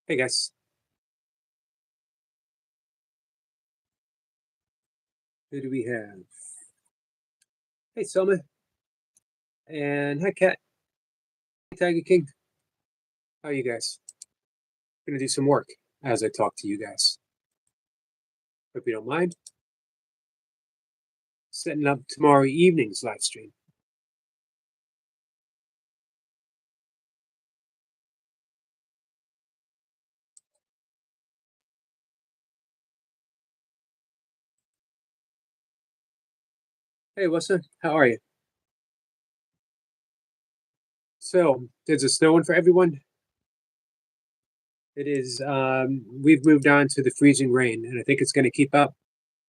Hey guys, who do we have? Hey Selma, and hi Cat, hey Tiger King. How are you guys? Gonna do some work as I talk to you guys. Hope you don't mind. Setting up tomorrow evening's live stream. Hey, what's up? How are you? So, is it snowing for everyone? It is. We've moved on to the freezing rain, and I think it's going to keep up.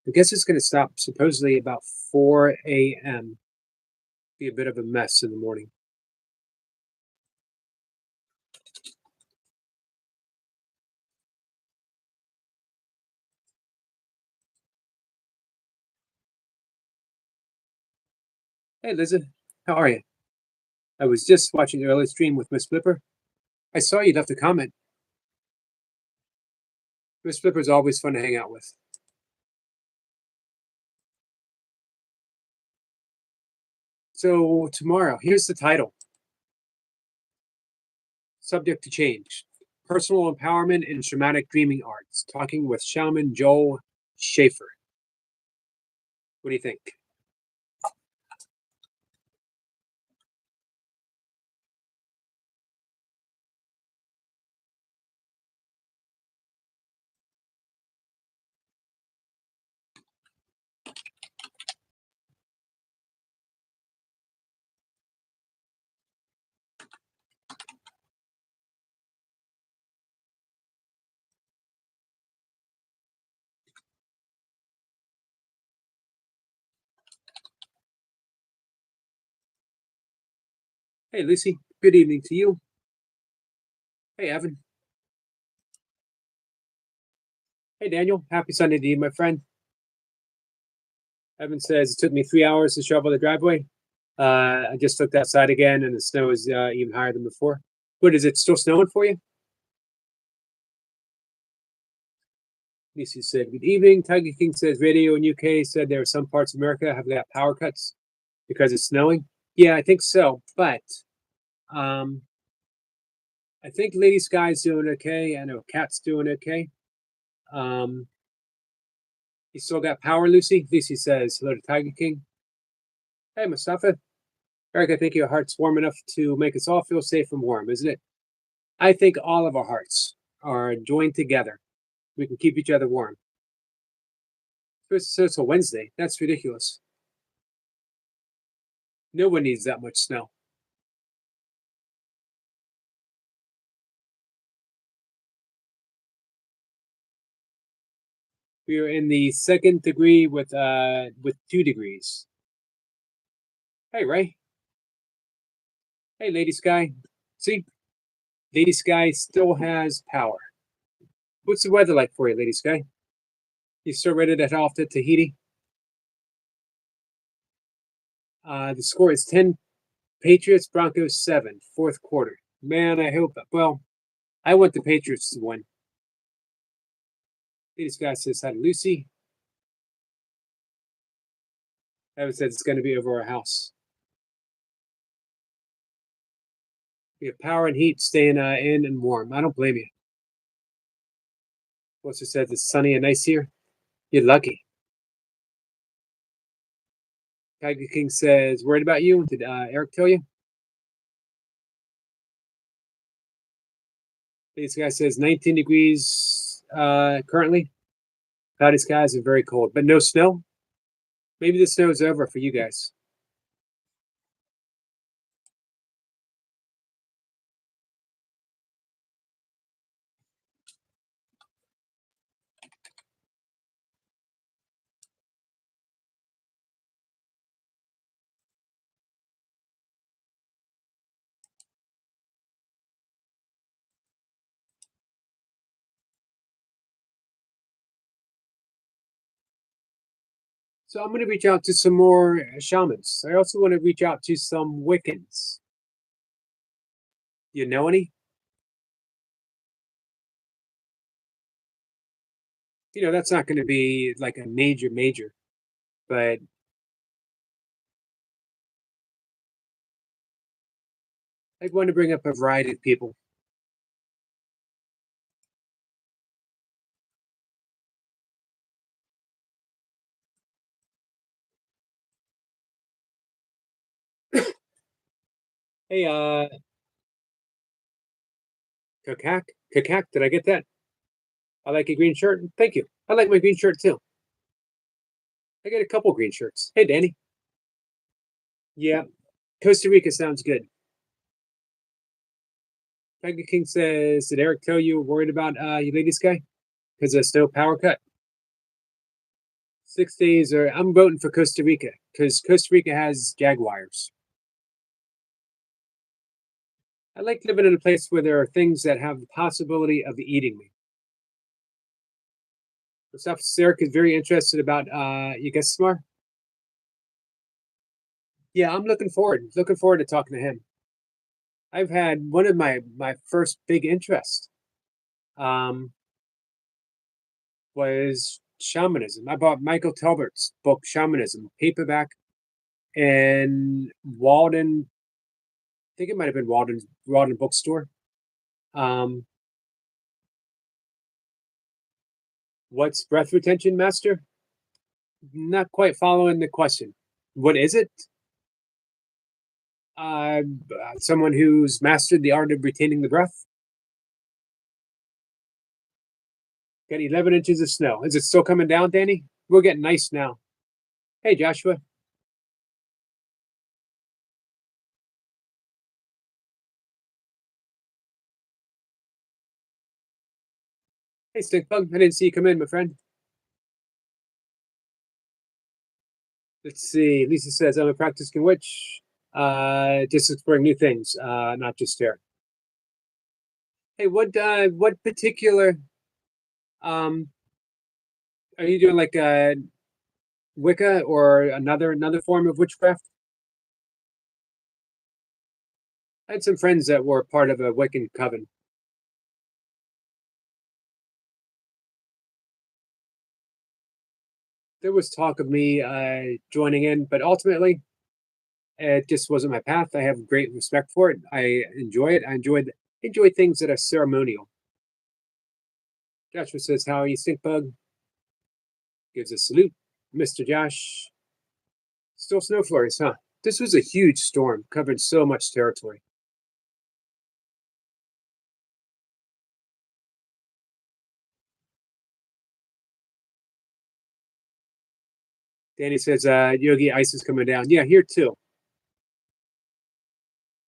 I guess it's going to stop supposedly about 4 a.m. Be a bit of a mess in the morning. Hey Lizzie, how are you? I was just watching the early stream with Miss Flipper. I saw you left a comment. Miss Flipper's always fun to hang out with. So tomorrow, here's the title. Subject to change. Personal empowerment and shamanic dreaming arts. Talking with shaman Joel Schaefer. What do you think? Hey Lucy, good evening to you. Hey Evan. Hey Daniel, happy Sunday to you, my friend. Evan says it took me 3 hours to shovel the driveway. I just looked outside again, and the snow is even higher than before. What is it? Still snowing for you? Lucy said, "Good evening." Tiger King says, "Radio in UK said there are some parts of America have got power cuts because it's snowing." Yeah, I think so, but um, I think Lady Sky's doing okay. I know Cat's doing okay. Um, you still got power, Lucy? Lucy says, hello to Tiger King. Hey, Mustafa. Eric, I think your heart's warm enough to make us all feel safe and warm, isn't it? I think all of our hearts are joined together. We can keep each other warm. It's a Wednesday. That's ridiculous. No one needs that much snow. We are in the second degree with 2 degrees. Hey, Ray. Hey, Lady Sky. See, Lady Sky still has power. What's the weather like for you, Lady Sky? You still ready to head off to Tahiti? The score is 10 Patriots, Broncos 7, fourth quarter. Man, I hope. Well, I want the Patriots to win. Lady Sky says hi to Lucy. Evan says it's going to be over our house. We have power and heat staying in and warm. I don't blame you. Also says it's sunny and nice here. You're lucky. Tiger King says, worried about you. Did Eric tell you? This guy says 19 degrees currently. Cloudy skies and very cold, but no snow. Maybe the snow is over for you guys. So I'm going to reach out to some more shamans. I also want to reach out to some Wiccans. You know any? That's not going to be like a major, but I'd want to bring up a variety of people. Hey, Kakak, did I get that? I like a green shirt. Thank you. I like my green shirt too. I got a couple green shirts. Hey, Danny. Yeah, Costa Rica sounds good. Tiger King says, "Did Eric tell you worried about you ladies guy because of snow power cut? 6 days, or I'm voting for Costa Rica because Costa Rica has jaguars. I like living in a place where there are things that have the possibility of eating me. Mustafa Sarek is very interested about you guess Smar. Yeah, I'm looking forward to talking to him. I've had one of my first big interests um, was shamanism. I bought Michael Talbert's book Shamanism paperback in Walden. I think it might have been Walden bookstore. Um, what's breath retention, Master? Not quite following the question. What is it? Uh, Someone who's mastered the art of retaining the breath. Got 11 inches of snow. Is it still coming down, Danny? We're getting nice now. Hey, Joshua. Hey, Stinkbug. I didn't see you come in, my friend. Let's see. Lisa says, I'm a practicing witch. Just exploring new things, not just stare. Hey, what particular um are you doing, like Wicca or another form of witchcraft? I had some friends that were part of a Wiccan coven. There was talk of me joining in, but ultimately it just wasn't my path. I have great respect for it. I enjoy it. I enjoy things that are ceremonial. Joshua says, "How are you, Stinkbug?" Gives a salute. Mr. Josh, still snow flurries, huh? This was a huge storm, covered so much territory. Danny says, Yogi, ice is coming down. Yeah, here too.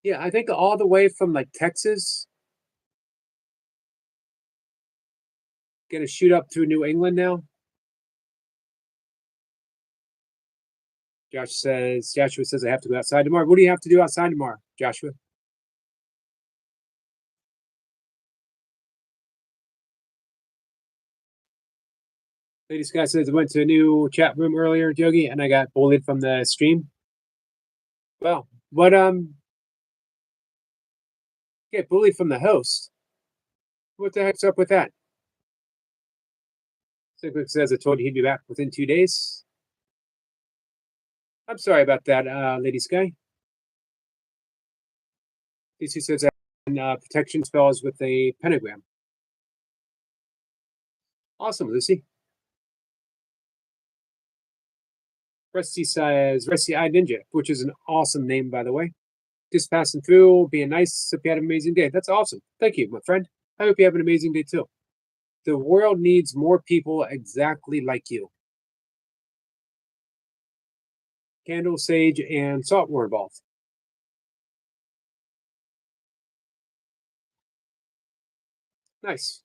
Yeah, I think all the way from like Texas, gonna shoot up through New England now. Joshua says, I have to go outside tomorrow. What do you have to do outside tomorrow, Joshua? Lady Sky says, I went to a new chat room earlier, Yogi, and I got bullied from the stream. Well, what, get bullied from the host? What the heck's up with that? Cyclic says, I told you he'd be back within 2 days. I'm sorry about that, Lady Sky. DC says, protection spells with a pentagram. Awesome, Lucy. Rusty says, Rusty Eye Ninja, which is an awesome name, by the way. Just passing through, being nice. Hope you had an amazing day. That's awesome. Thank you, my friend. I hope you have an amazing day too. The world needs more people exactly like you. Candle, sage, and salt were involved. Nice.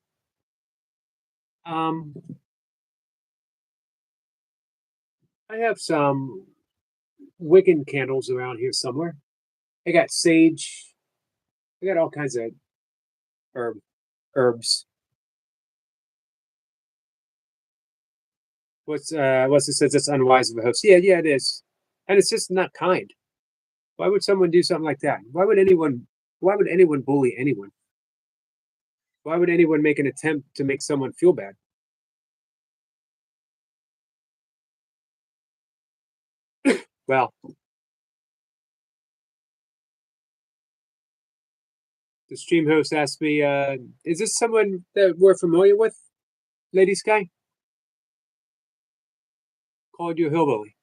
Um, I have some Wiccan candles around here somewhere. I got sage. I got all kinds of herb herbs. What's it says it's unwise of a host? Yeah, yeah, it is, and it's just not kind. Why would someone do something like that? Why would anyone bully anyone? Why would anyone make an attempt to make someone feel bad? Well, the stream host asked me, "Is this someone that we're familiar with, Lady Sky?" Called you a hillbilly.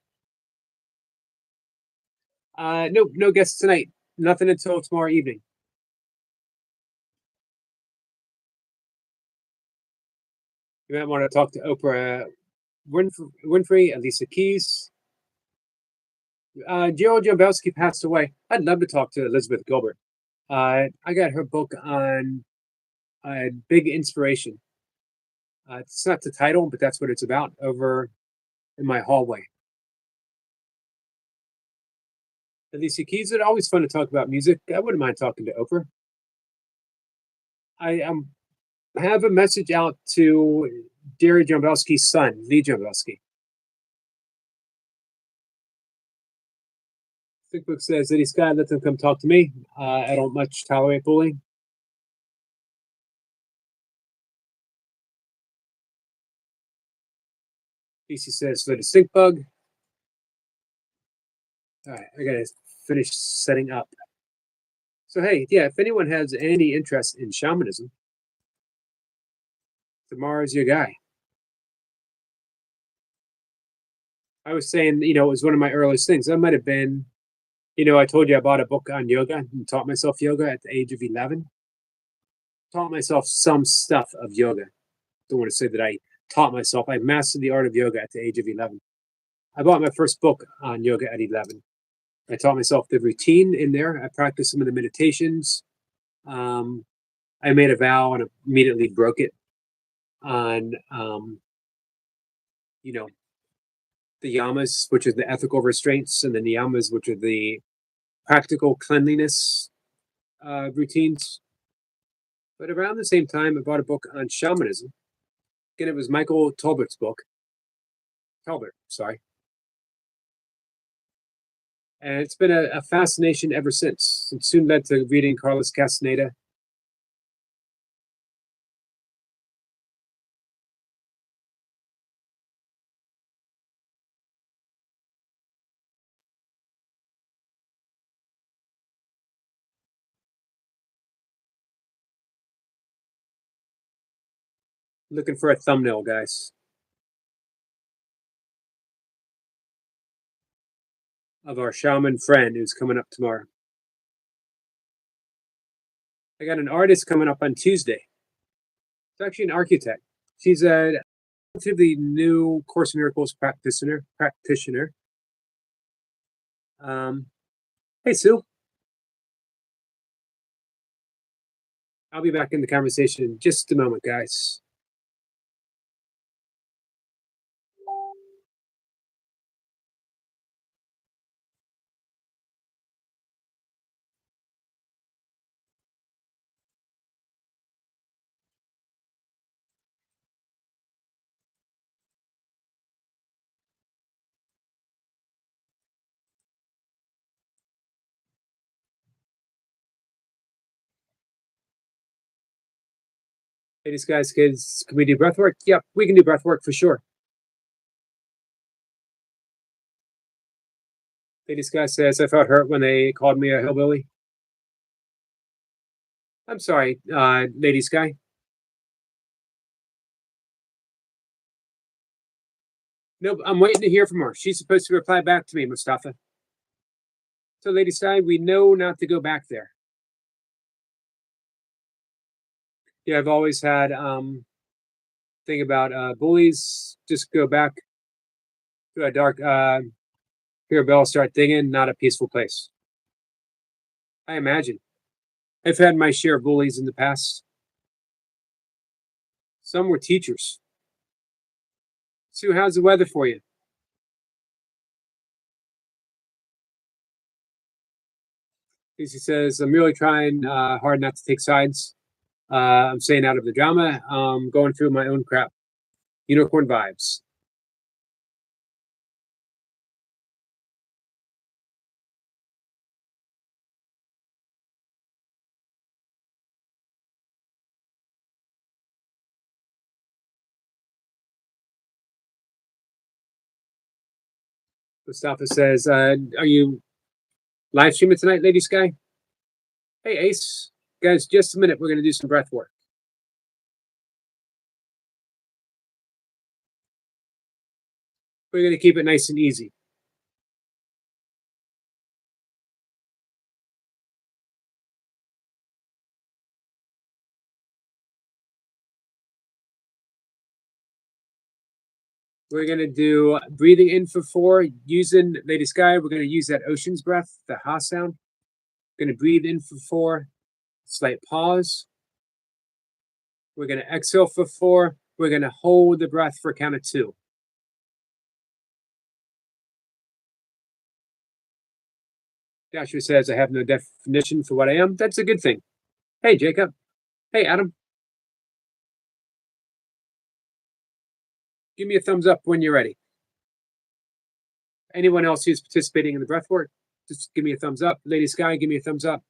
No, no guests tonight. Nothing until tomorrow evening. You might want to talk to Oprah Winfrey, Alicia Keys. Gerald Jambowski passed away. I'd love to talk to Elizabeth Gilbert. I got her book on Big Inspiration. It's not the title, but that's what it's about over in my hallway. Alicia Keys, it's always fun to talk about music. I wouldn't mind talking to Oprah. I have a message out to Jerry Jambowski's son, Lee Jambowski. Thick Book says, Lady Sky, let them come talk to me. I don't much tolerate bullying. DC says, let a stink bug. All right, I gotta finish setting up. So hey, yeah, if anyone has any interest in shamanism, tomorrow's your guy. I was saying, it was one of my earliest things. That might have been, I told you I bought a book on yoga and taught myself yoga at the age of 11. Taught myself some stuff of yoga. Don't want to say that I taught myself. I mastered the art of yoga at the age of 11. I bought my first book on yoga at 11. I taught myself the routine in there. I practiced some of the meditations. I made a vow and immediately broke it on, you know, the yamas, which are the ethical restraints, and the niyamas, which are the practical cleanliness routines. But around the same time, I bought a book on shamanism. Again, it was Michael Talbert's book. Talbert, sorry. And it's been a fascination ever since. It soon led to reading Carlos Castaneda. Looking for a thumbnail, guys, of our shaman friend who's coming up tomorrow. I got an artist coming up on Tuesday. It's actually an architect. She's a relatively new Course in Miracles practitioner. Hey, Sue. I'll be back in the conversation in just a moment, guys. Hey, these guys, kids, can we do breath work? Yep, we can do breath work for sure. Lady Sky says, I felt hurt when they called me a hillbilly. I'm sorry, Lady Sky. Nope, I'm waiting to hear from her. She's supposed to reply back to me, Mustafa. So, Lady Sky, we know not to go back there. Yeah, I've always had thing about bullies. Just go back to a dark hear a bell, start digging. Not a peaceful place. I imagine. I've had my share of bullies in the past. Some were teachers. Sue, how's the weather for you? Casey says, I'm really trying hard not to take sides. I'm staying out of the drama. Going through my own crap. Unicorn vibes. Mustafa says, are you live streaming tonight, Lady Sky? Hey, Ace. Guys, just a minute. We're going to do some breath work. We're going to keep it nice and easy. We're going to do breathing in for 4, using Lady Sky. We're going to use that ocean's breath, the ha sound. We're going to breathe in for 4, slight pause. We're going to exhale for 4. We're going to hold the breath for a count of 2. Joshua says, I have no definition for what I am. That's a good thing. Hey, Jacob. Hey, Adam. Give me a thumbs up when you're ready. Anyone else who's participating in the breath work, just give me a thumbs up. Lady Sky, give me a thumbs up.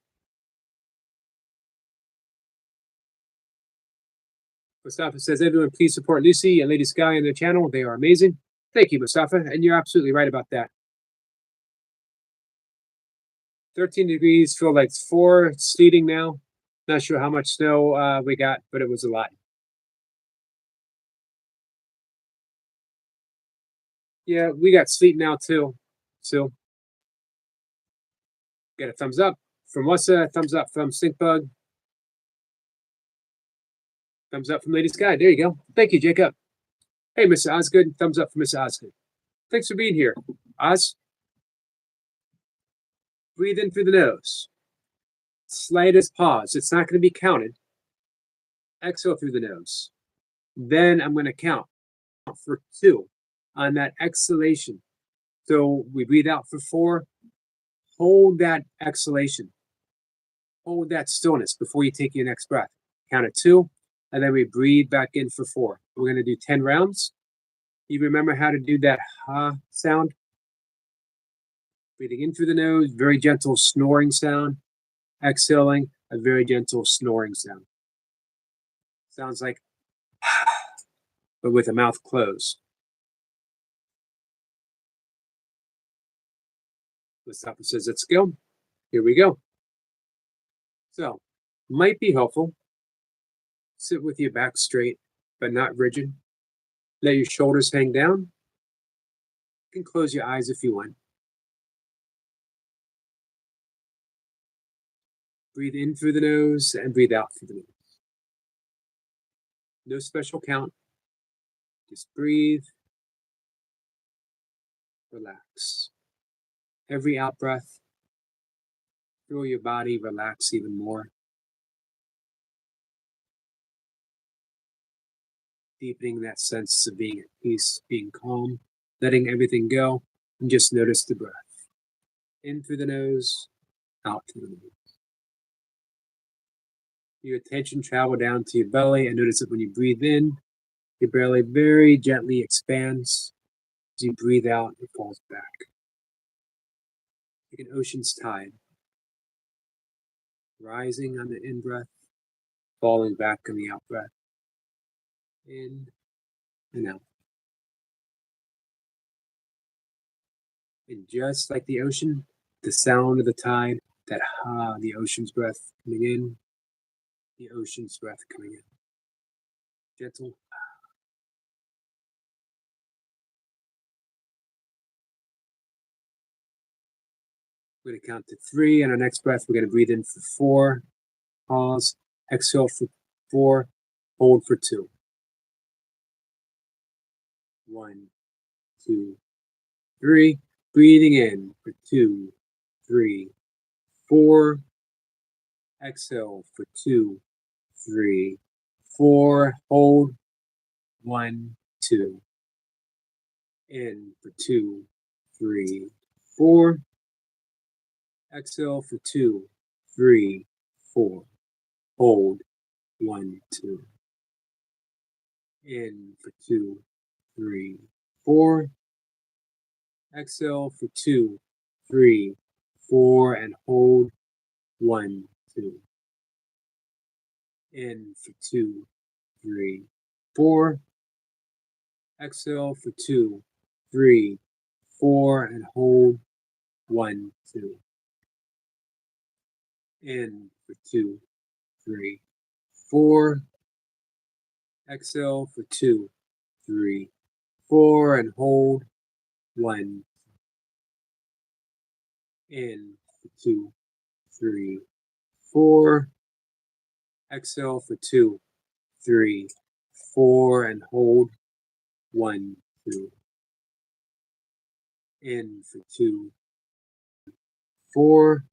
Mustafa says, everyone please support Lucy and Lady Sky on their channel. They are amazing. Thank you, Mustafa. And you're absolutely right about that. 13 degrees, feel like it's 4. It's sleeting now. Not sure how much snow we got, but it was a lot. Yeah, we got sleet now too. So get a thumbs up from Wassa, thumbs up from Stinkbug. Thumbs up from Lady Sky. There you go. Thank you, Jacob. Hey, Mr. Osgood. Thumbs up for Mr. Osgood. Thanks for being here. Oz. Breathe in through the nose. Slightest pause. It's not going to be counted. Exhale through the nose. Then I'm going to count for 2 on that exhalation. So we breathe out for 4. Hold that exhalation. Hold that stillness before you take your next breath. Count at 2, and then we breathe back in for 4. We're going to do 10 rounds. You remember how to do that ha sound? Breathing in through the nose, very gentle snoring sound. Exhaling, a very gentle snoring sound. Sounds like but with the mouth closed. Mustafa says, let's go. Here we go. So, might be helpful. Sit with your back straight, but not rigid. Let your shoulders hang down. You can close your eyes if you want. Breathe in through the nose and breathe out through the nose. No special count. Just breathe. Relax. Every out breath, feel your body relax even more. Deepening that sense of being at peace, being calm, letting everything go, and just notice the breath. In through the nose, out through the nose. Your attention travel down to your belly, and notice that when you breathe in, your belly very gently expands. As you breathe out, it falls back. Like an ocean's tide. Rising on the in-breath, falling back on the out-breath. In and out. And just like the ocean, the sound of the tide, that ha, the ocean's breath coming in, the ocean's breath coming in. Gentle. We're going to count to 3. On our next breath, we're going to breathe in for 4. Pause. Exhale for 4. Hold for 2. 1, 2, 3. Breathing in for 2, 3, 4. Exhale for 2, 3, 4. Hold. 1, 2. In for 2, 3, 4. Exhale for 2, 3, 4. Hold. 1, 2. In for 2, 3, 4. Exhale for 2, 3, 4, and hold. 1, 2. In for 2, 3, 4. Exhale for 2, 3, 4, and hold. 1, 2. In for 2, 3, 4. Exhale for 2, 3, 4, and hold. 1. In for 2, 3, 4. Exhale for 2, 3, 4, and hold. 1, 2. In for 2, 4.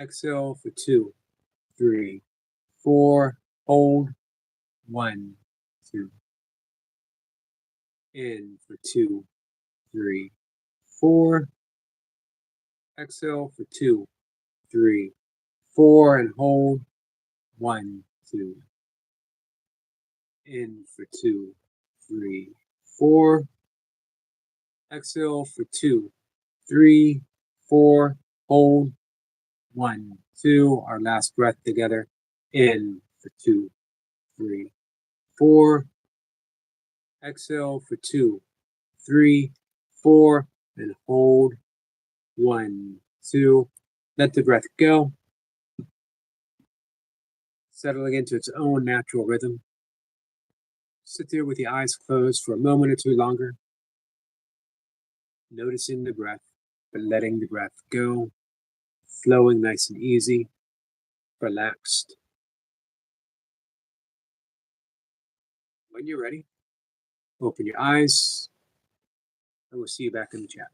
Exhale for 2, 3, 4. Hold. 1, 2. In for 2, 3, 4. Exhale for 2, 3, 4, and hold. 1, 2. In for 2, 3, 4. Exhale for 2, 3, 4. Hold. 1, 2. Our last breath together. In for 2, 3, 4. Exhale for 2, 3, 4, and hold. 1, 2. Let the breath go, settling into its own natural rhythm. Sit there with the eyes closed for a moment or two longer, noticing the breath, but letting the breath go, flowing nice and easy, relaxed. When you're ready, open your eyes, and we'll see you back in the chat.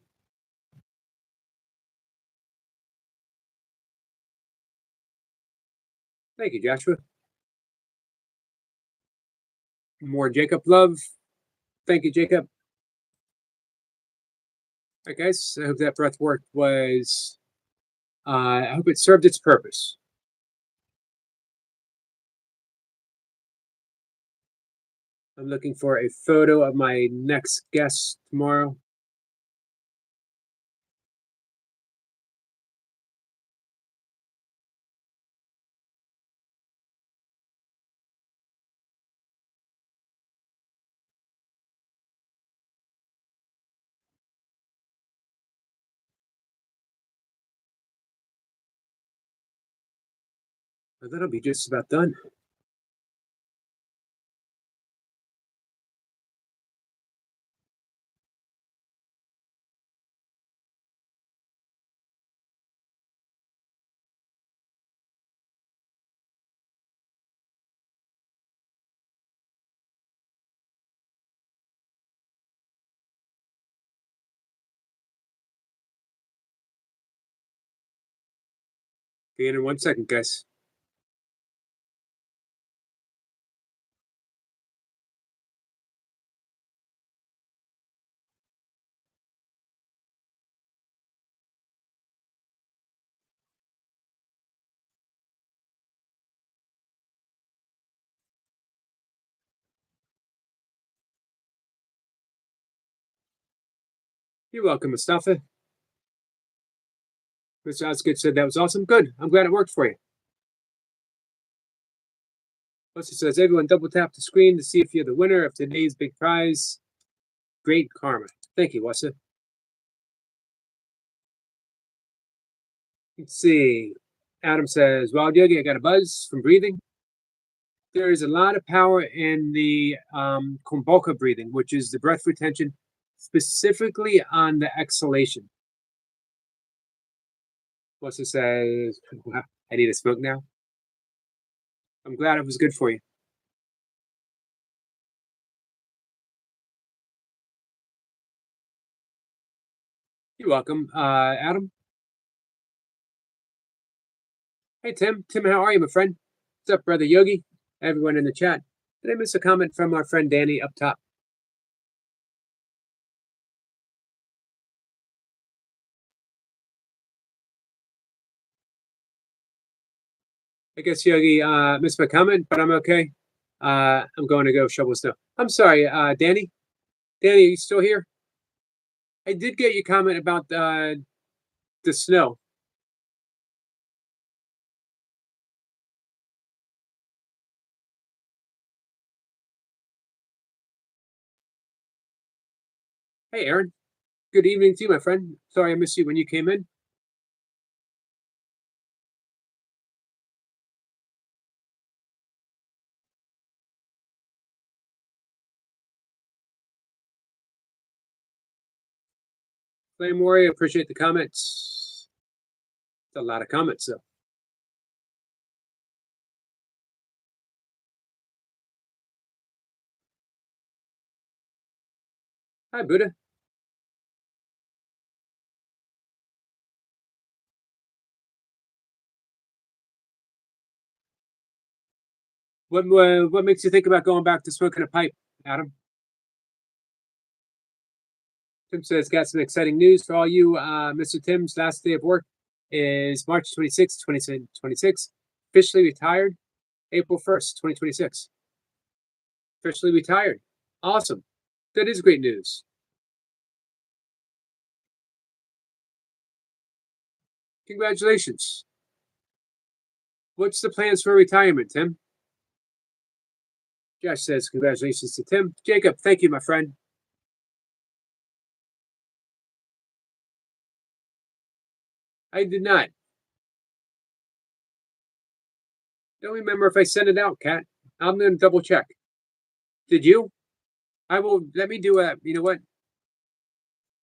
Thank you, Joshua. More Jacob love. Thank you, Jacob. All right, guys, I hope that breath work was, I hope it served its purpose. I'm looking for a photo of my next guest tomorrow. But that'll be just about done. Be in 1 second, guys. You're welcome, Mustafa. Mr. Osgood said that was awesome. Good. I'm glad it worked for you. Melissa says, everyone double tap the screen to see if you're the winner of today's big prize. Great karma. Thank you, Wassa. Let's see. Adam says, Wild Yogi, I got a buzz from breathing. There is a lot of power in the Kumbhaka breathing, which is the breath retention, specifically on the exhalation. Wassa says, I need a smoke now. I'm glad it was good for you. You're welcome. Adam? Hey, Tim. Tim, how are you, my friend? What's up, brother Yogi? Everyone in the chat. Did I miss a comment from our friend Danny up top? I guess Yogi missed my comment, but I'm okay. I'm going to go shovel snow. I'm sorry, Danny. Danny, are you still here? I did get your comment about the snow. Hey, Aaron. Good evening to you, my friend. Sorry I missed you when you came in. Flame Warrior, appreciate the comments. It's a lot of comments, though. Hi, Buddha. What makes you think about going back to smoking a pipe, Adam? Tim says, got some exciting news for all you. Mr. Tim's last day of work is March 26th, 2026. Officially retired April 1st, 2026. Officially retired. Awesome. That is great news. Congratulations. What's the plans for retirement, Tim? Josh says, congratulations to Tim. Jacob, thank you, my friend. I did not. Don't remember if I sent it out, Kat. I'm going to double check. Did you? I will. Let me do a. You know what?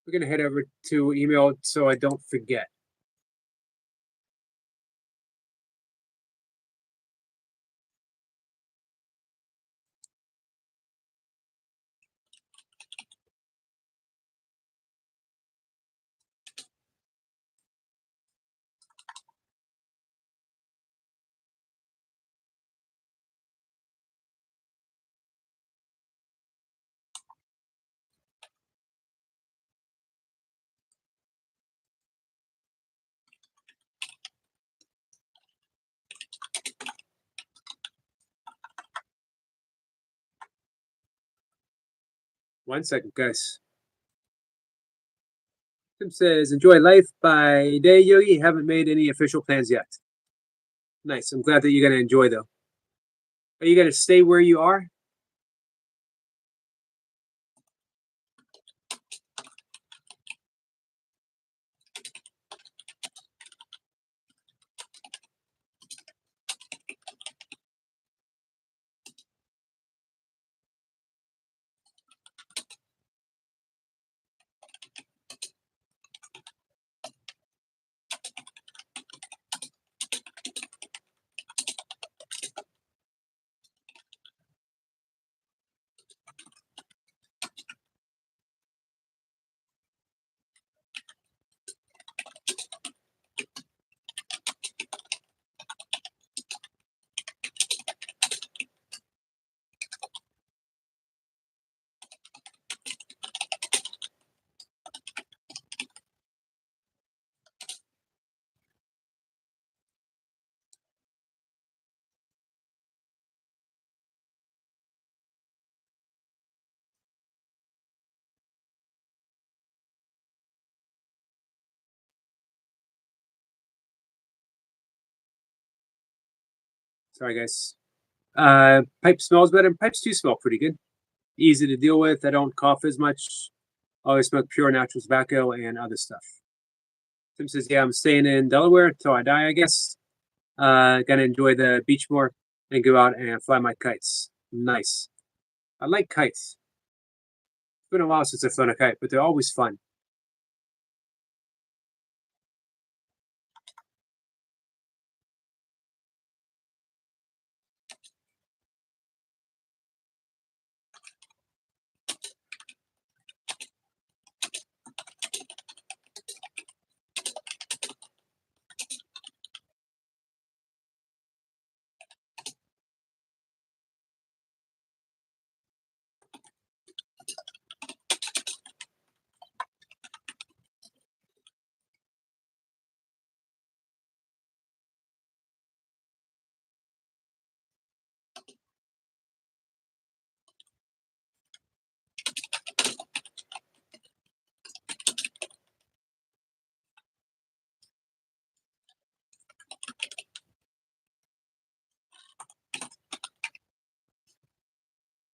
We're going to head over to email so I don't forget. One second, guys. Tim says, enjoy life by day, Yogi. Haven't made any official plans yet. Nice. I'm glad that you're going to enjoy, though. Are you going to stay where you are? Sorry, guys. Pipe smells better. Pipes do smell pretty good. Easy to deal with. I don't cough as much. Always smoke pure natural tobacco and other stuff. Tim says, yeah, I'm staying in Delaware until I die, I guess. Gonna enjoy the beach more and go out and fly my kites. Nice. I like kites. It's been a while since I've flown a kite, but they're always fun.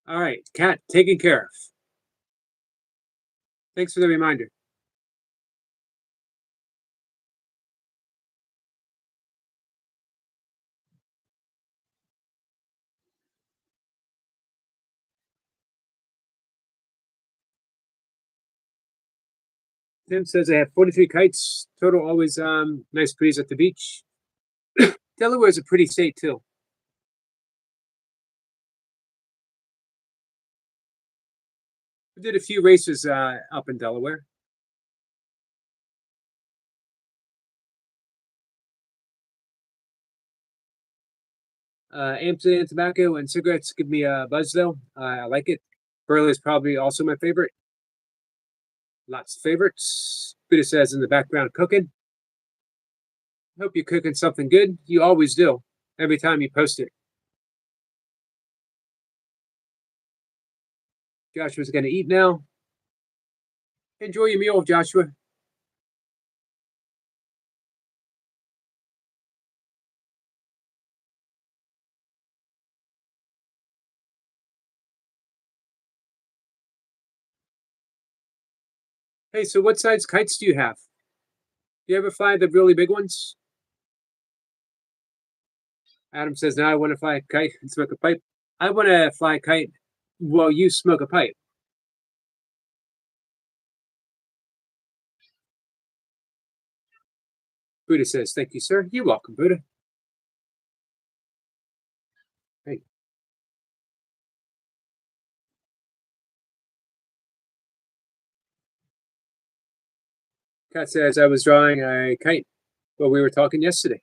All right, Kat, taken care of. Thanks for the reminder. Tim says I have 43 kites total. Always nice breeze at the beach. Delaware is a pretty state too. We did a few races up in Delaware. Amsterdam tobacco and cigarettes give me a buzz though. I like it. Burley is probably also my favorite. Lots of favorites. Buddha says in the background cooking. Hope you're cooking something good. You always do. Every time you post it. Joshua's going to eat now. Enjoy your meal, Joshua. Hey, so what size kites do you have? Do you ever fly the really big ones? Adam says, now I want to fly a kite and smoke a pipe. I want to fly a kite while you smoke a pipe. Buddha says, thank you, sir. You're welcome, Buddha. Hey. Kat says, I was drawing a kite while we were talking yesterday.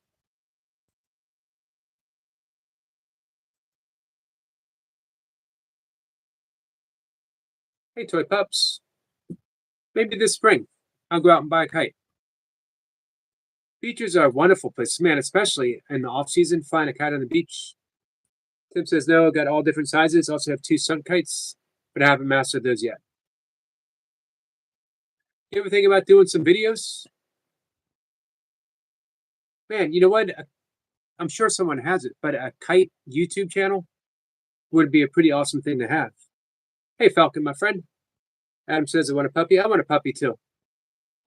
Hey, toy pups. Maybe this spring I'll go out and buy a kite. Beaches are wonderful places, man, especially in the off season, flying a kite on the beach. Tim says, no, got all different sizes. Also have 2 sun kites, but I haven't mastered those yet. You ever think about doing some videos? Man, you know what? I'm sure someone has it, but a kite YouTube channel would be a pretty awesome thing to have. Hey, Falcon, my friend. Adam says, I want a puppy. I want a puppy too.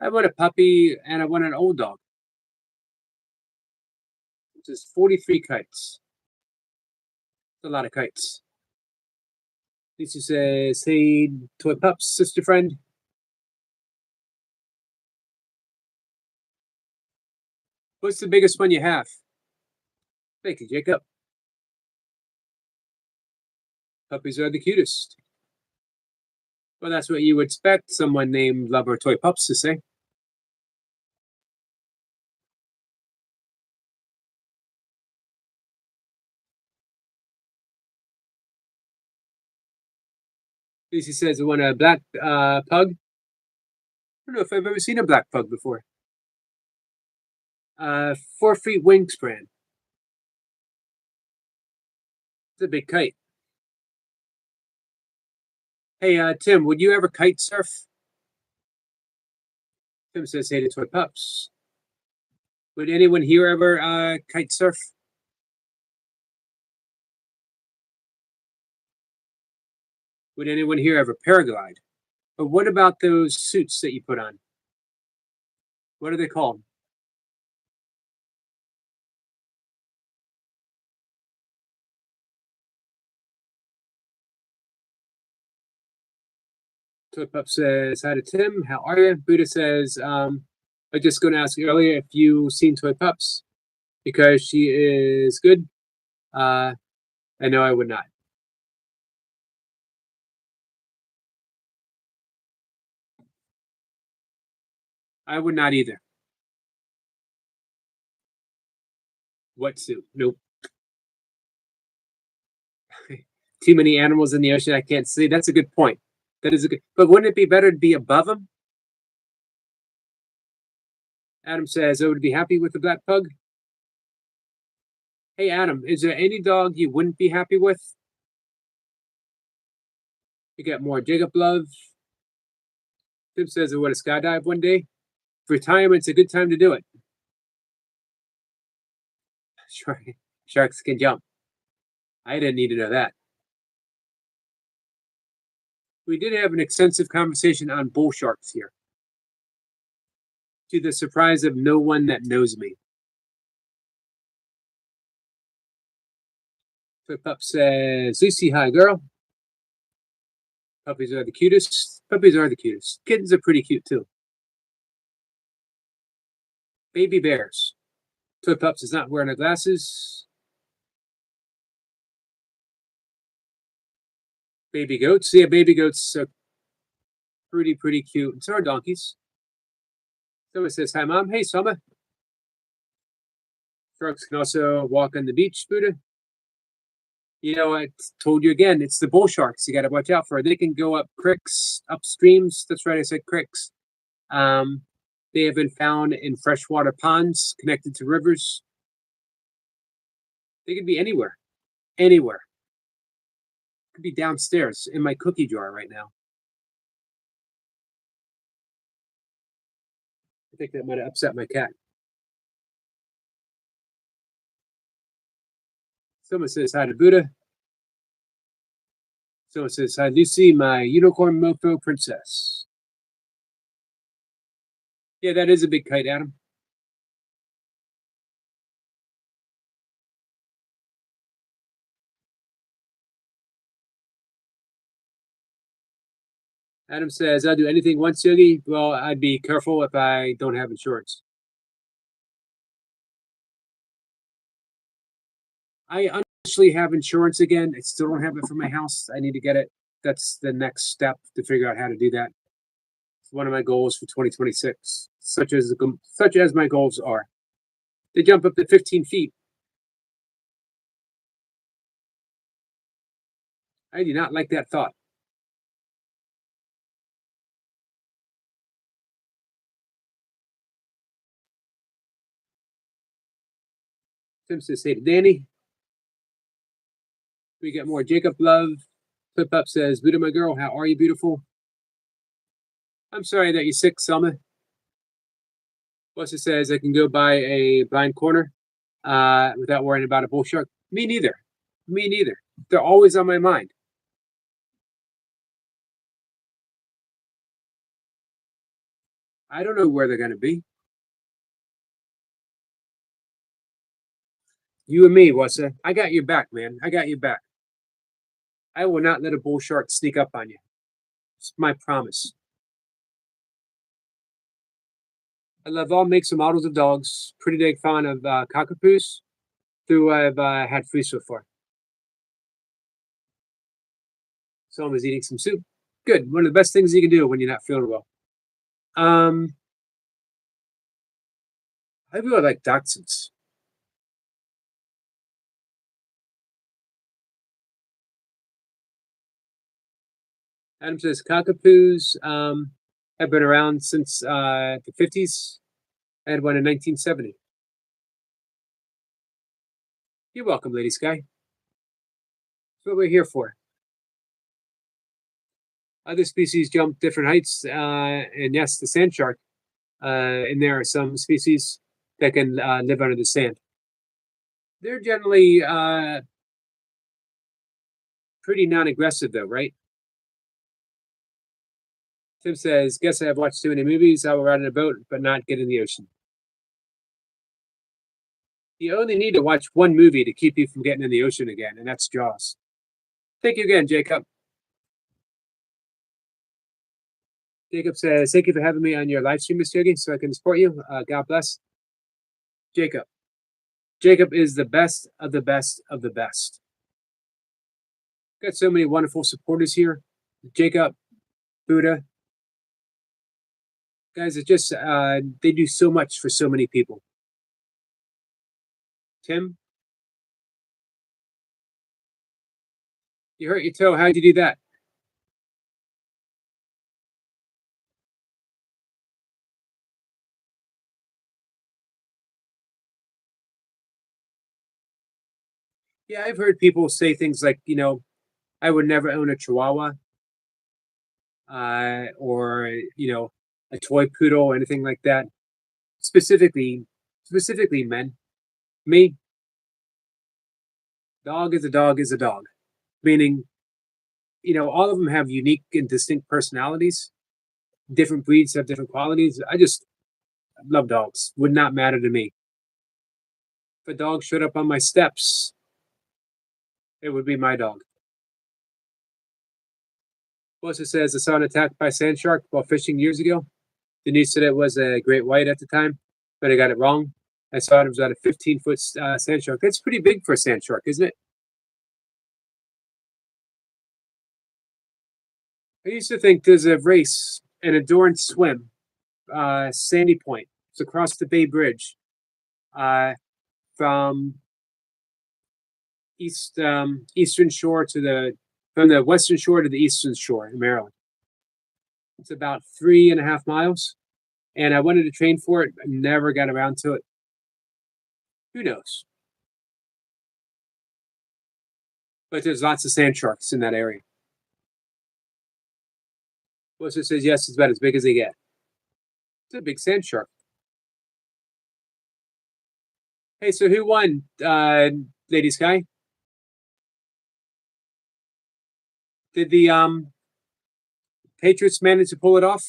I want a puppy and I want an old dog. This is 43 kites. That's a lot of kites. Lisa says, hey, toy pups, sister friend. What's the biggest one you have? Thank you, Jacob. Puppies are the cutest. Well, that's what you would expect someone named Lover Toy Pups to say. Lucy says, I want a black pug. I don't know if I've ever seen a black pug before. 4 feet wingspan. It's a big kite. Hey, Tim, would you ever kite surf? Tim says, hey to toy pups. Would anyone here ever kite surf? Would anyone here ever paraglide? But what about those suits that you put on? What are they called? Toy Pup says, hi to Tim. How are you? Buddha says, I was just going to ask you earlier if you seen Toy Pups because she is good. I know I would not. I would not either. What suit? Nope. Too many animals in the ocean I can't see. That's a good point. That is a good. But wouldn't it be better to be above them? Adam says, I would be happy with the black pug. Hey, Adam, is there any dog you wouldn't be happy with? You get more Jacob love. Tim says, I want to skydive one day. Retirement's a good time to do it. Sharks can jump. I didn't need to know that. We did have an extensive conversation on bull sharks here, to the surprise of no one that knows me. Flip Pup says, Lucy, hi, girl. Puppies are the cutest. Puppies are the cutest. Kittens are pretty cute, too. Baby bears. Toy Pups is not wearing her glasses. Baby goats. Yeah, baby goats are pretty cute. And so are donkeys. Someone says, hi, Mom. Hey, Summer. Sharks can also walk on the beach, Buddha. You know, I told you again, it's the bull sharks you got to watch out for. They can go up creeks, up streams. That's right, I said creeks. They have been found in freshwater ponds connected to rivers. They could be anywhere, anywhere. Could be downstairs in my cookie jar right now. I think that might have upset my cat. Someone says hi to Buddha. Someone says hi, Lucy, my unicorn mofo princess. Yeah, that is a big kite, Adam. Adam says, I'll do anything once, Yogi. Well, I'd be careful if I don't have insurance. I honestly have insurance again. I still don't have it for my house. I need to get it. That's the next step to figure out how to do that. It's one of my goals for 2026, such as my goals are. They jump up to 15 feet. I do not like that thought. Tim says, hey to Danny. We get more Jacob love. Flip Up says, Buddha, my girl, how are you, beautiful? I'm sorry that you're sick, Selma. Buster says, I can go buy a blind corner without worrying about a bull shark. Me neither. Me neither. They're always on my mind. I don't know where they're going to be. You and me, Wassa. I got your back, man. I got your back. I will not let a bull shark sneak up on you. It's my promise. I love all makes and models of dogs. Pretty big fan of cockapoos, who I've had free so far. Someone's eating some soup. Good. One of the best things you can do when you're not feeling well. I really like dachshunds. Adam says cockapoos have been around since the 50s. I had one in 1970. You're welcome, Lady Sky. That's what we're here for. Other species jump different heights, and yes, the sand shark. And there are some species that can live under the sand. They're generally pretty non-aggressive, though, right? Tim says, guess I have watched too many movies. I will ride in a boat, but not get in the ocean. You only need to watch one movie to keep you from getting in the ocean again, and that's Jaws. Thank you again, Jacob. Jacob says, thank you for having me on your live stream, Mr. Yogi, so I can support you. God bless. Jacob. Jacob is the best of the best of the best. Got so many wonderful supporters here. Jacob, Buddha. Guys, it's just, they do so much for so many people. Tim? You hurt your toe. How'd you do that? Yeah, I've heard people say things like, you know, I would never own a Chihuahua, or you know, a toy poodle or anything like that. Specifically men. Me, dog is a dog is a dog. Meaning, you know, all of them have unique and distinct personalities. Different breeds have different qualities. I just love dogs. Would not matter to me. If a dog showed up on my steps, it would be my dog. Also says I saw an attack by sand shark while fishing years ago. The news said it was a great white at the time. but I got it wrong. I saw it was about a 15-foot sand shark. That's pretty big for a sand shark, isn't it? I used to think there's a race, an endurance swim, Sandy Point. It's across the Bay Bridge, uh, from eastern shore to from the western shore to the eastern shore in Maryland. It's about 3.5 miles, and I wanted to train for it. I never got around to it. Who knows? But there's lots of sand sharks in that area. Wilson says yes, it's about as big as they get. It's a big sand shark. Hey, so who won, Lady Sky? Did the Patriots manage to pull it off?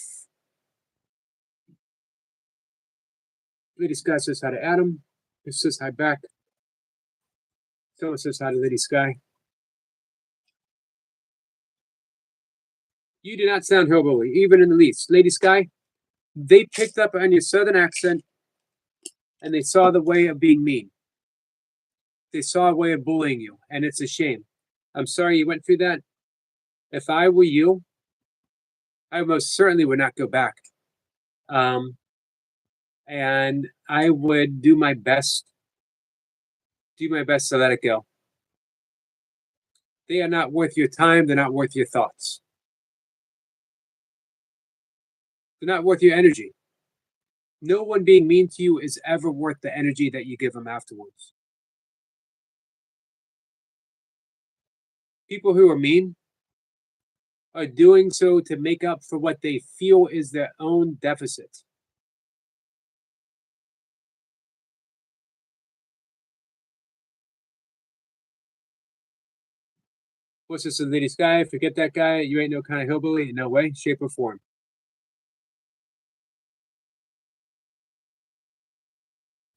Lady Sky says hi to Adam. Who says hi back? Someone says hi to Lady Sky. You do not sound hillbilly, even in the least. Lady Sky, they picked up on your southern accent and they saw the way of being mean. They saw a way of bullying you, and it's a shame. I'm sorry you went through that. If I were you, I most certainly would not go back. And I would do my best to let it go. They are not worth your time. They're not worth your thoughts. They're not worth your energy. No one being mean to you is ever worth the energy that you give them afterwards. People who are mean are doing so to make up for what they feel is their own deficit. What's this, Lady Sky? Forget that guy. You ain't no kind of hillbilly in no way, shape, or form.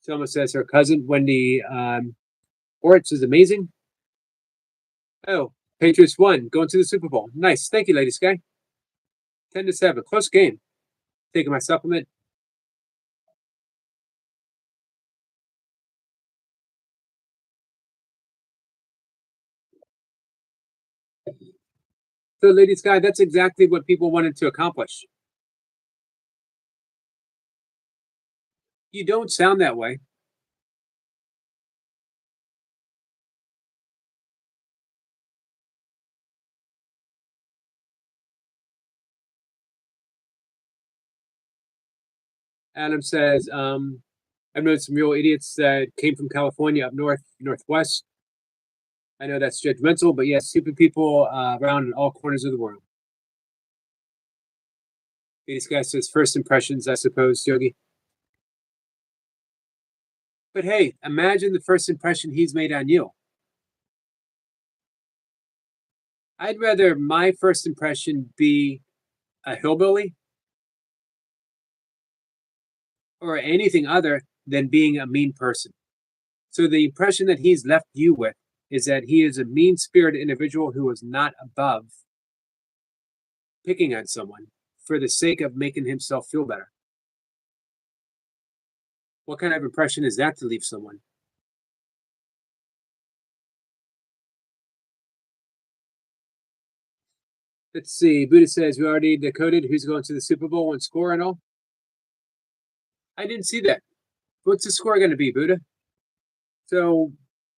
Selma says her cousin Wendy Orts is amazing. Oh, Patriots won, going to the Super Bowl. Nice, thank you, Lady Sky. 10-7, close game. Taking my supplement. So, Lady Sky, that's exactly what people wanted to accomplish. You don't sound that way. Adam says, I've known some real idiots that came from California up north, northwest. I know that's judgmental, but yes, stupid people around in all corners of the world. These guys says first impressions, I suppose, Yogi. But hey, imagine the first impression he's made on you. I'd rather my first impression be a hillbilly or anything other than being a mean person. So the impression that he's left you with is that he is a mean-spirited individual who is not above picking on someone for the sake of making himself feel better. What kind of impression is that to leave someone? Let's see. Buddha says we already decoded who's going to the Super Bowl and score and all. I didn't see that. What's the score going to be, Buddha? So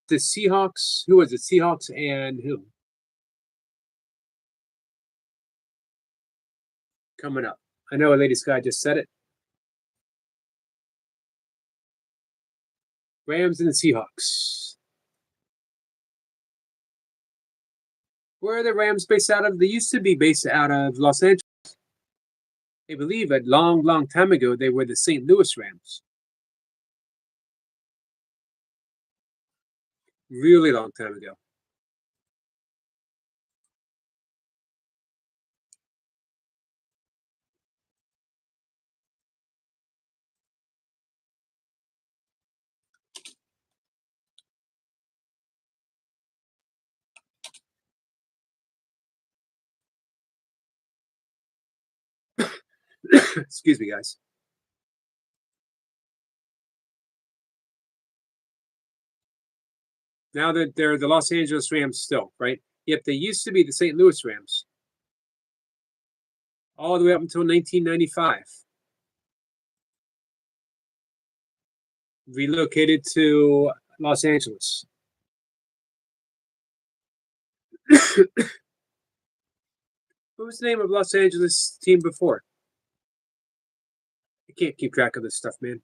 the Seahawks, who was it? Seahawks and who? Coming up. I know a Lady Sky just said it. Rams and the Seahawks. Where are the Rams based out of? They used to be based out of Los Angeles. I believe a long, long time ago they were the St. Louis Rams. Really long time ago. Excuse me, guys. Now that they're the Los Angeles Rams still, right? Yet they used to be the St. Louis Rams all the way up until 1995. Relocated to Los Angeles. What was the name of Los Angeles team before? I can't keep track of this stuff, man.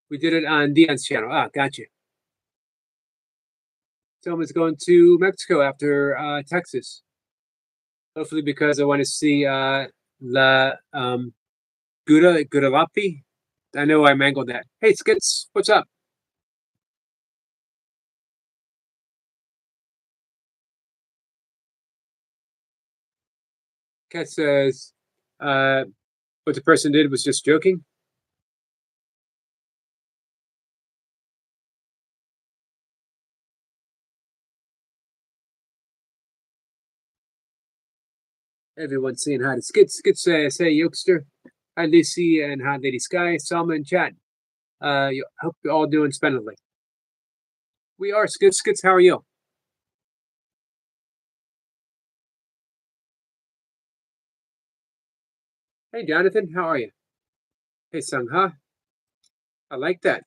We did it on Dion's channel. Ah, gotcha. Someone's going to Mexico after Texas. Hopefully, because I want to see La Gudalapi. I know I mangled that. Hey, Skits, what's up? Cat says, what the person did was just joking. Everyone's saying hi to Skits. Skits say Yokester. Hi, Lucy, and hi, Lady Sky, Salma, and Chad. Hope you're all doing splendidly. We are Skits. Skits, how are you? Hey, Jonathan, how are you? Hey, Sangha. I like that.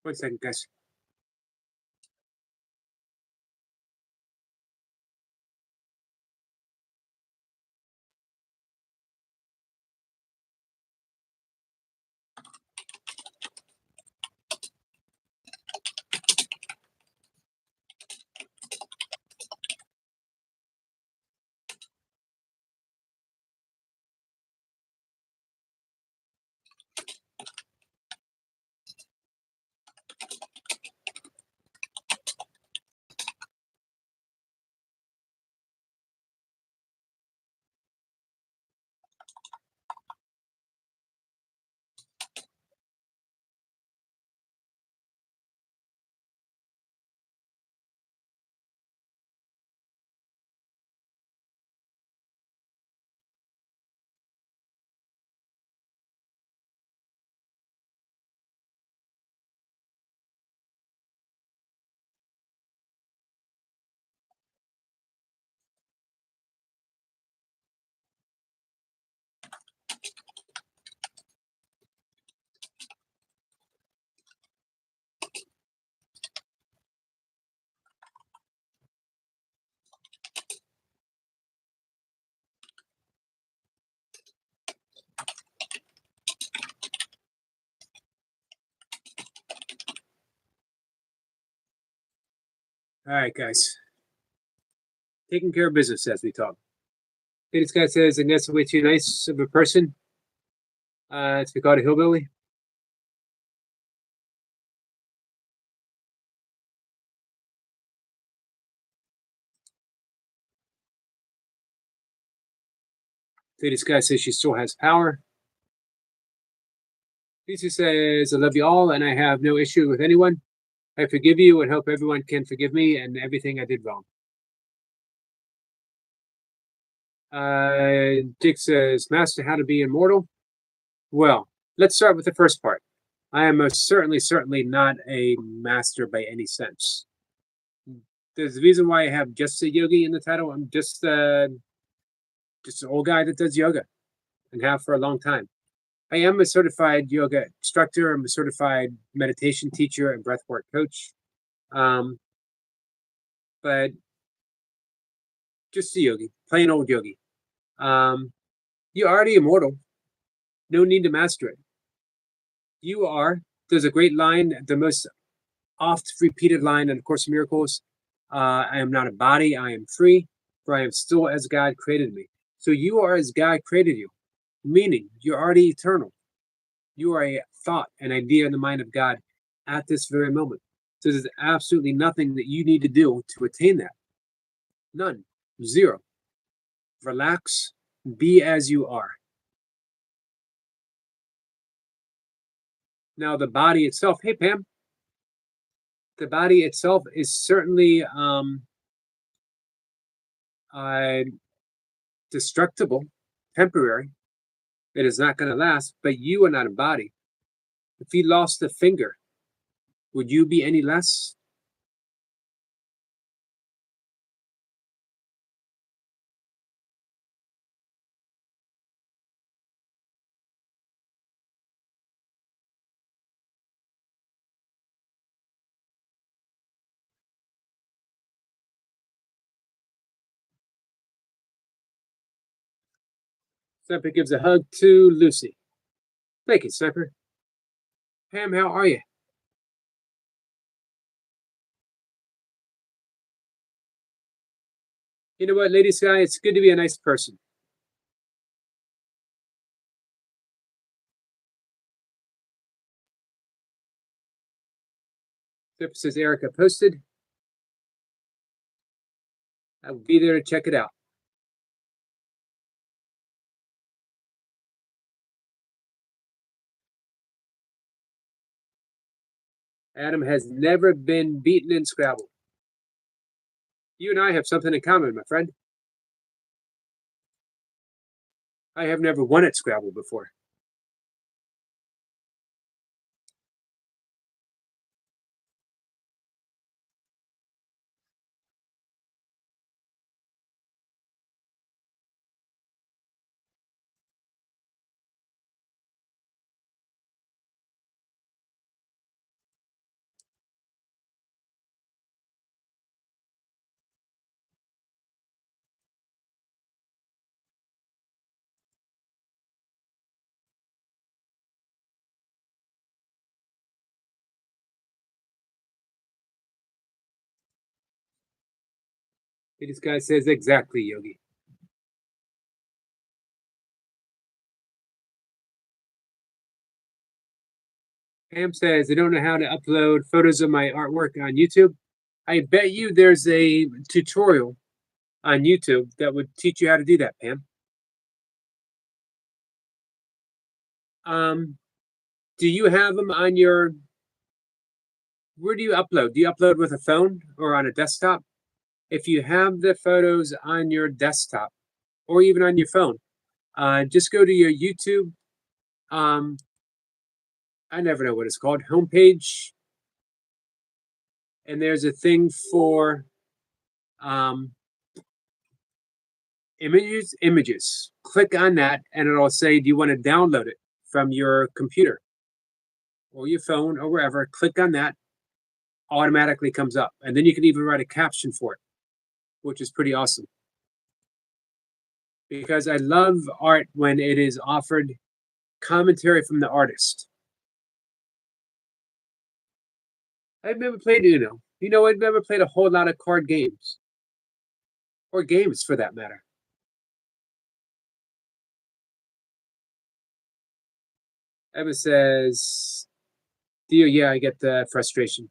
1 second, guys. All right, guys. Taking care of business as we talk. This guy says, and that's way too nice of a person to be called a hillbilly. Lady Sky says she still has power. Lisa says, I love you all and I have no issue with anyone. I forgive you and hope everyone can forgive me and everything I did wrong. Dick says, Master, how to be immortal? Well, let's start with the first part. I am most certainly not a master by any sense. There's a reason why I have just a yogi in the title. I'm just an old guy that does yoga and have for a long time. I am a certified yoga instructor. I'm a certified meditation teacher and breathwork coach. But just a yogi, plain old yogi. You're already immortal. No need to master it. You are. There's a great line, the most oft repeated line in A Course in Miracles. I am not a body, I am free, for I am still as God created me. So you are as God created you, meaning you're already eternal. You are a thought, an idea in the mind of God at this very moment. So there's absolutely nothing that you need to do to attain that. None. Zero. Relax. Be as you are. Now, the body itself, hey, Pam, the body itself is certainly destructible, temporary. It is not going to last, but you are not a body. If you lost a finger, would you be any less? Sniper gives a hug to Lucy. Thank you, Sniper. Pam, how are you? You know what, Lady Sky, it's good to be a nice person. Sniper says Erica posted. I will be there to check it out. Adam has never been beaten in Scrabble. You and I have something in common, my friend. I have never won at Scrabble before. This guy says exactly, Yogi. Pam says, I don't know how to upload photos of my artwork on YouTube. I bet you there's a tutorial on YouTube that would teach you how to do that, Pam. Do you have them on your, where do you upload? Do you upload with a phone or on a desktop? If you have the photos on your desktop or even on your phone, just go to your YouTube. I never know what it's called, homepage. And there's a thing for images. Click on that and it'll say, do you want to download it from your computer or your phone or wherever? Click on that, automatically comes up. And then you can even write a caption for it, which is pretty awesome. Because I love art when it is offered commentary from the artist. I've never played Uno. You know, I've never played a whole lot of card games. Or games for that matter. Emma says, dear, yeah, I get the frustration.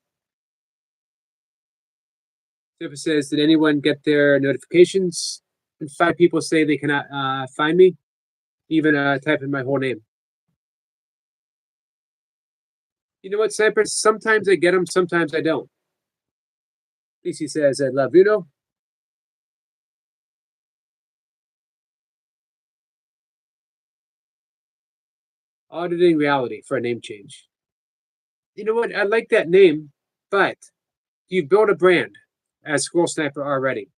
Emma says, did anyone get their notifications? And 5 people say they cannot find me. even type in my whole name. You know what, Sniper? Sometimes I get them, sometimes I don't. DC says, I love Uno. Auditing reality for a name change. You know what? I like that name, but you've built a brand as Squirrel Sniper already.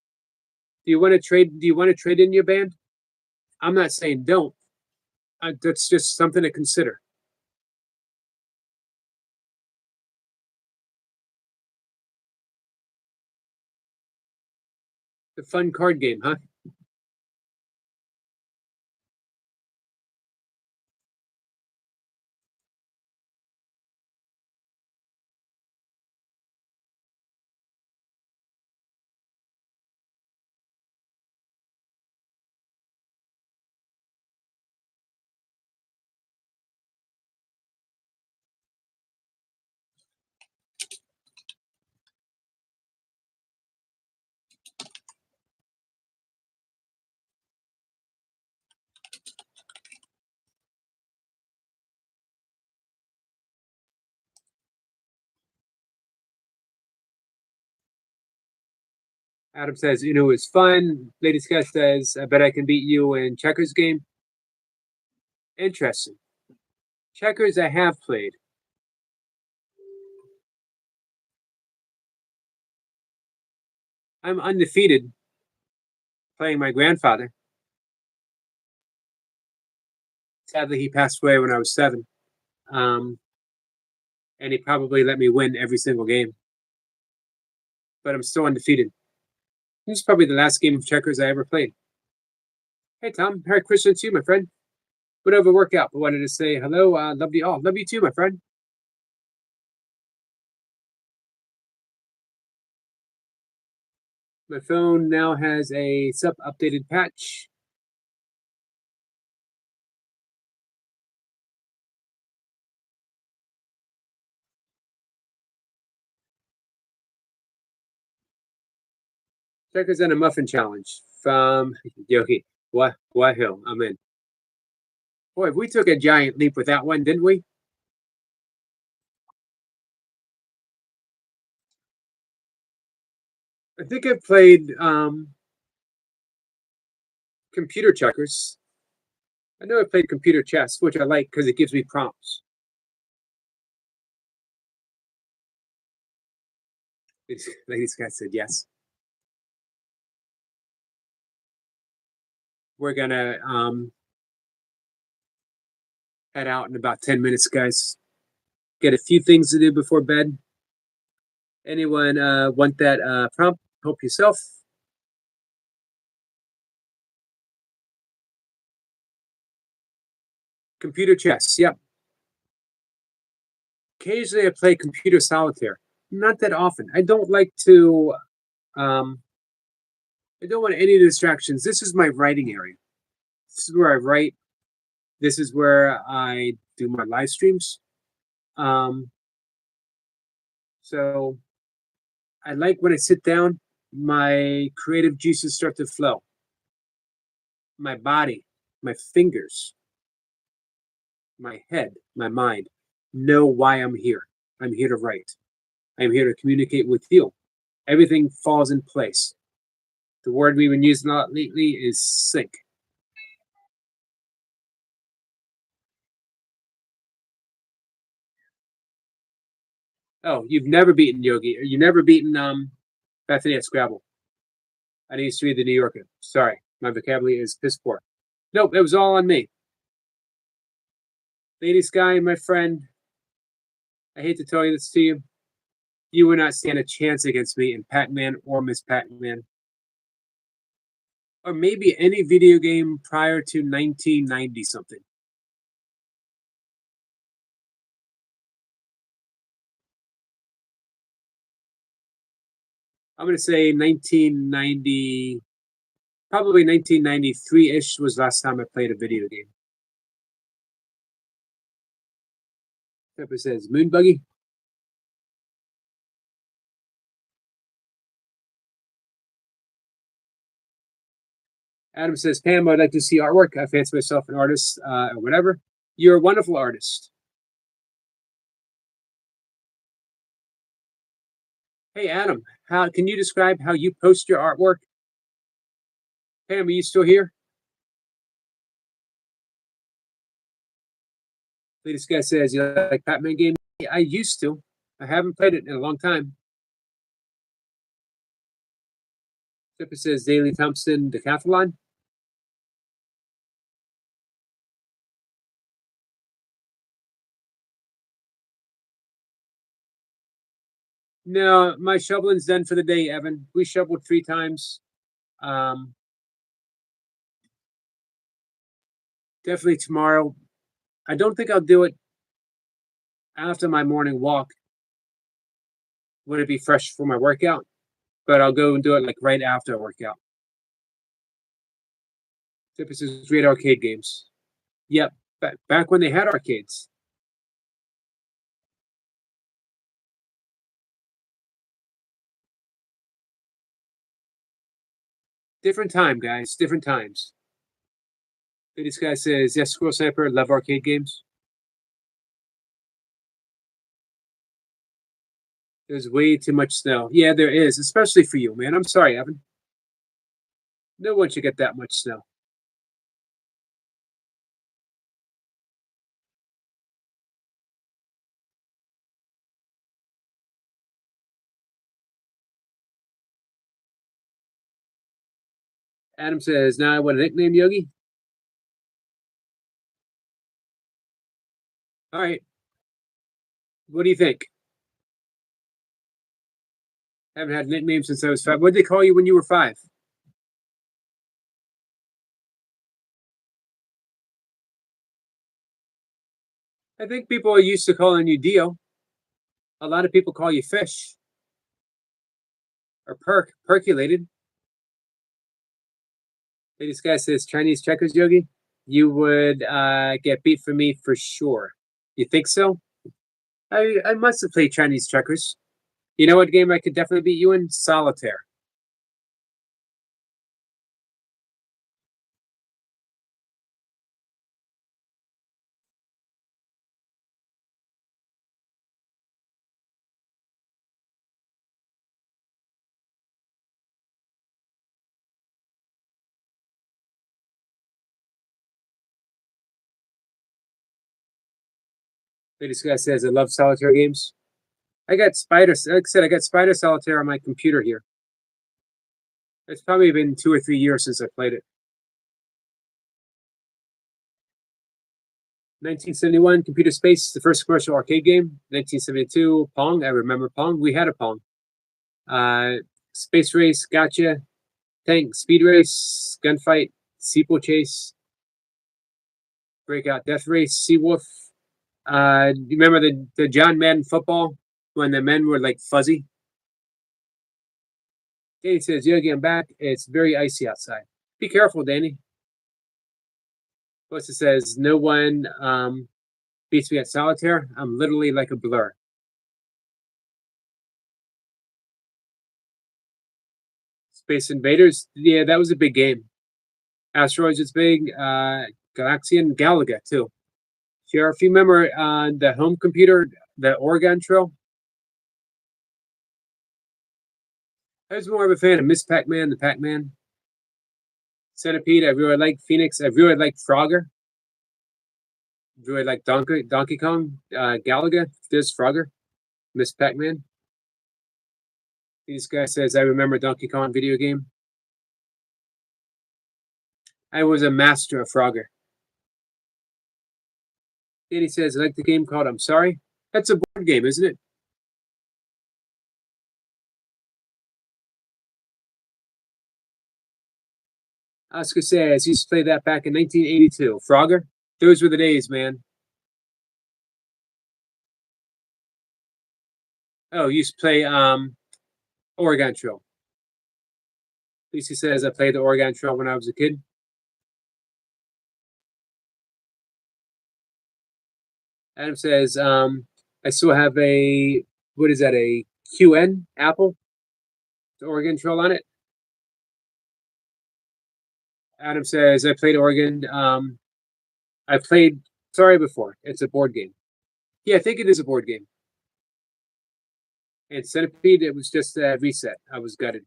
Do you want to trade? Do you want to trade in your band? I'm not saying don't. That's just something to consider. The fun card game, huh? Adam says Uno is fun. Lady Sky says, I bet I can beat you in checkers game. Interesting. Checkers I have played. I'm undefeated playing my grandfather. Sadly, he passed away when I was 7. And he probably let me win every single game. But I'm still undefeated. This is probably the last game of checkers I ever played. Hey, Tom. Merry Christmas to you, my friend. Went over workout, but wanted to say hello. Love you all. Love you too, my friend. My phone now has a sub updated patch. Checkers and a muffin challenge from Yogi. What hill? I'm in. Boy, we took a giant leap with that one, didn't we? I think I played computer checkers. I know I played computer chess, which I like because it gives me prompts. Lady Scott said yes. We're gonna head out in about 10 minutes, guys. Get a few things to do before bed. Anyone want that prompt? Help yourself. Computer chess. Yep. Occasionally, I play computer solitaire. Not that often. I don't like to. I don't want any distractions. This is my writing area. This is where I write. This is where I do my live streams. Um, so I like when I sit down, my creative juices start to flow. My body, my fingers, my head, my mind know why I'm here. I'm here to write. I'm here to communicate with you. Everything falls in place. The word we've been using a lot lately is sync. Oh, you've never beaten Yogi. You've never beaten Bethany at Scrabble. I used to read the New Yorker. Sorry, my vocabulary is piss poor. Nope, it was all on me. Lady Sky, my friend, I hate to tell you this to you. You would not stand a chance against me in Pac-Man or Miss Pac-Man. Or maybe any video game prior to 1990 something. I'm going to say 1990, probably 1993-ish was last time I played a video game. Pepper says, Moon Buggy. Adam says, Pam, I'd like to see artwork. I fancy myself an artist or whatever. You're a wonderful artist. Hey, Adam, how can you describe how you post your artwork? Pam, are you still here? This guy says, you like Pac-Man game? I used to. I haven't played it in a long time. Tipper says, Daley Thompson Decathlon. No, my shoveling's done for the day, Evan. We shoveled 3 times. Definitely tomorrow. I don't think I'll do it after my morning walk. Would it be fresh for my workout? But I'll go and do it like right after I work out. Tipper says, great arcade games. Yep, back when they had arcades. Different time, guys. Different times. This guy says, yes, Squirrel Sniper, love arcade games. There's way too much snow. Yeah, there is, especially for you, man. I'm sorry, Evan. No one should get that much snow. Adam says, now I want a nickname, Yogi. All right. What do you think? I haven't had a nickname since I was 5. What did they call you when you were 5? I think people are used to calling you Dio. A lot of people call you Fish or Percolated. This guy says Chinese checkers, Yogi. You would get beat for me for sure. You think so? I must have played Chinese checkers. You know what game I could definitely beat you in? Solitaire. This guy says I love solitaire games. I got Spider. Like I said, I got Spider Solitaire on my computer here. It's probably been 2 or 3 years since I played it. 1971, Computer Space, the first commercial arcade game. 1972, Pong. I remember Pong. We had a Pong. Space Race, Gotcha. Tank, Speed Race, Gunfight, Sequel Chase, Breakout Death Race, Seawolf. You remember the John Madden football when the men were like fuzzy? Danny says, Yogi, I'm back. It's very icy outside. Be careful, Danny. Melissa says, no one beats me at solitaire. I'm literally like a blur. Space Invaders, yeah, that was a big game. Asteroids is big. Galaxian Galaga, too. Sure, if you remember the home computer, the Oregon Trail, I was more of a fan of Miss Pac-Man, the Pac-Man. Centipede, I really like Phoenix. I really like Frogger. I really like Donkey Kong. Galaga, there's Frogger. Miss Pac-Man. This guy says, I remember Donkey Kong video game. I was a master of Frogger. And he says, I like the game called I'm Sorry. That's a board game, isn't it? Oscar says, used to play that back in 1982. Frogger? Those were the days, man. Oh, used to play Oregon Trail. Lucy says, I played the Oregon Trail when I was a kid. Adam says, I still have a, what is that, a QN Apple? The Oregon Trail on it. Adam says, I played Oregon. I played Sorry before. It's a board game. Yeah, I think it is a board game. And Centipede, it was just a reset. I was gutted.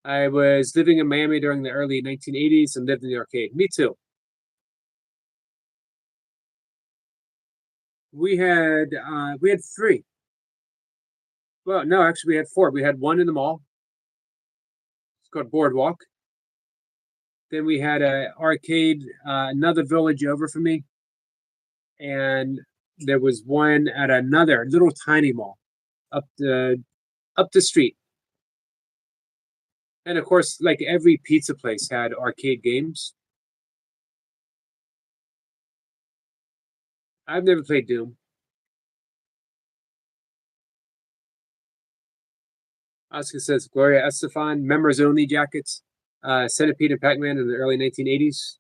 I was living in Miami during the early 1980s and lived in the arcade. Me too. We had three. Well, no, actually, we had four. We had one in the mall. It's called Boardwalk. Then we had a arcade, another village over from me, and there was one at another little tiny mall up the street. And of course, like every pizza place had arcade games. I've never played Doom. Oscar says Gloria Estefan, members only jackets, Centipede and Pac-Man in the early 1980s.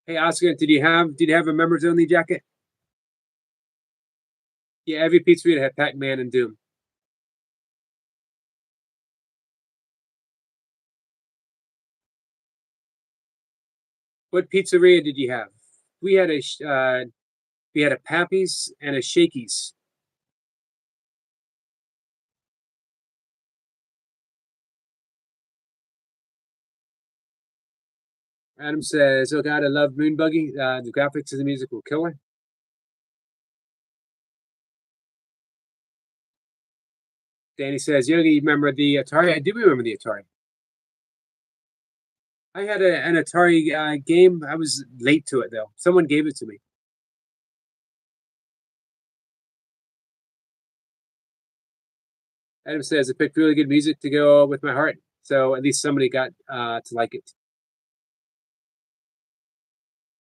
Hey Oscar, did you have a members only jacket? Yeah, every pizzeria had Pac-Man and Doom. What pizzeria did you have? We had a Pappy's and a Shakey's. Adam says, "Oh God, I love Moonbuggy. The graphics of the music were killer." Danny says, "Yogi, you remember the Atari?" I do remember the Atari. I had an Atari game. I was late to it though. Someone gave it to me. Adam says, "I picked really good music to go with my heart, so at least somebody got to like it."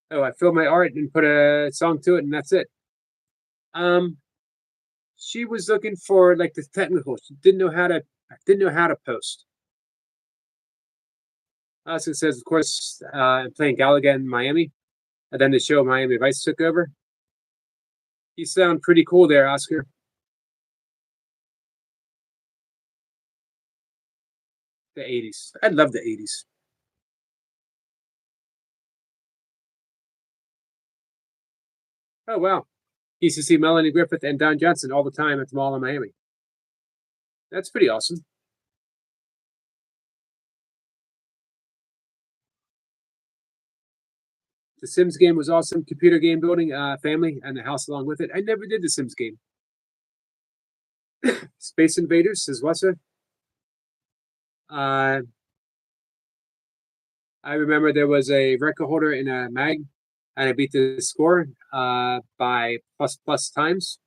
Oh, I filled my art and put a song to it, and that's it. Um, she was looking for like the technical. She didn't know how to post. Oscar says, of course, I'm playing Galaga in Miami, and then the show Miami Vice took over. You sound pretty cool there, Oscar. The '80s. I love the '80s. Oh wow. He used to see Melanie Griffith and Don Johnson all the time at the mall in Miami. That's pretty awesome. The Sims game was awesome. Computer game building, family, and the house along with it. I never did the Sims game. Space Invaders says what's it? Uh, I remember there was a record holder in a mag, and I beat the score by plus times.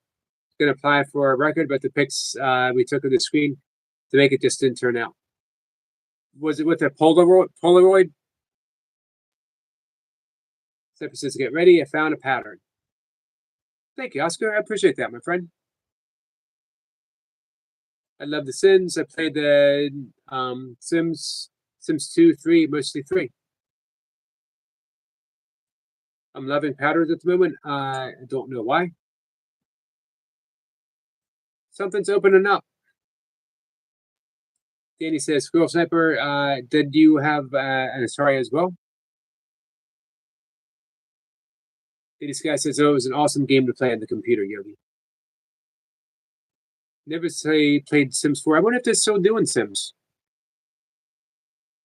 Going to apply for a record, but the pics we took of the screen to make it just didn't turn out. Was it with a Polaroid? Stephen says, "Get ready. I found a pattern." Thank you, Oscar. I appreciate that, my friend. I love the Sims. I played the Sims 2, 3, mostly 3. I'm loving patterns at the moment. I don't know why. Something's opening up. Danny says, Squirrel Sniper, did you have an Atari as well? This guy says, oh, it was an awesome game to play on the computer, Yogi. Never say played Sims 4. I wonder if they're still doing Sims.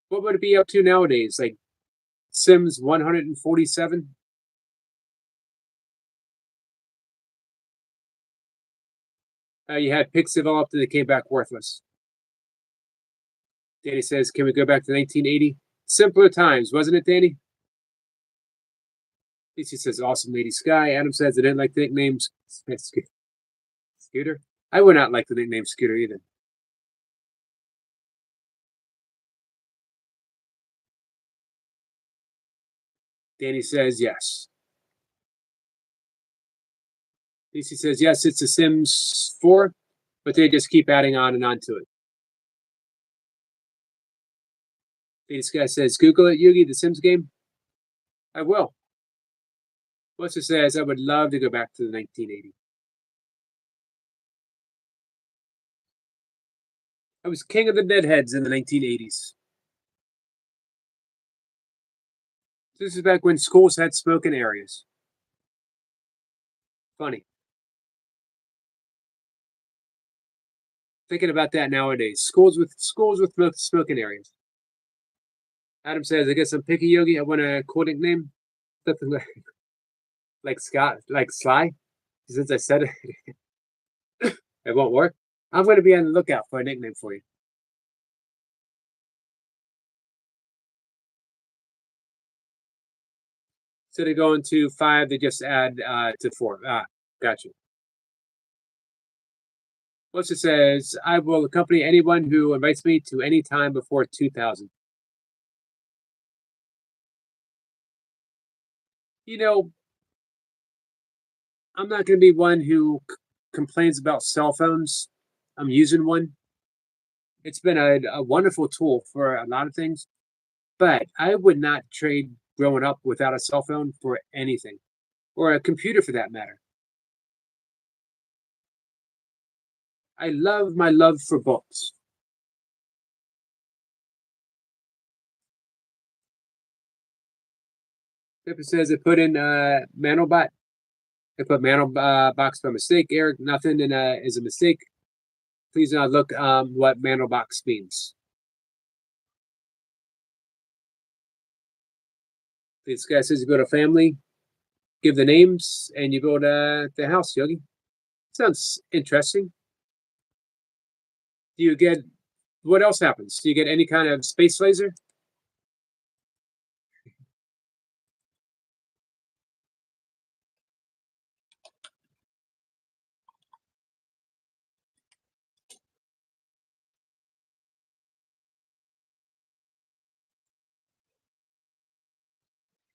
What would it be up to nowadays? Like Sims 147? You had pics developed and they came back worthless. Danny says, can we go back to 1980? Simpler times, wasn't it, Danny? Lisa says, awesome Lady Sky. Adam says, I didn't like the nickname Scooter. I would not like the nickname Scooter either. Danny says, yes. Lisa says, yes, it's a Sims 4, but they just keep adding on and on to it. This guy says, Google it, Yugi, the Sims game. I will. Buster says, I would love to go back to the 1980. I was king of the deadheads in the 1980s. This is back when schools had smoking areas. Funny. Thinking about that nowadays. Schools with smoking areas. Adam says, I guess I'm picky, Yogi. I want a cool nickname. Something like Scott, like Sly. Since I said it, it won't work. I'm going to be on the lookout for a nickname for you. So they go into 5, they just add to 4. Gotcha. What's it says? I will accompany anyone who invites me to any time before 2000. You know, I'm not going to be one who complains about cell phones. I'm using one. It's been a wonderful tool for a lot of things, but I would not trade growing up without a cell phone for anything, or a computer for that matter. I love my love for books. If it says I put in Mandelbot, I put Mandelbox by mistake. Eric, nothing is a mistake. Please look what Mandelbox means. This guy says you go to family, give the names, and you go to the house, Yogi. Sounds interesting. Do you get what else happens? Do you get any kind of space laser?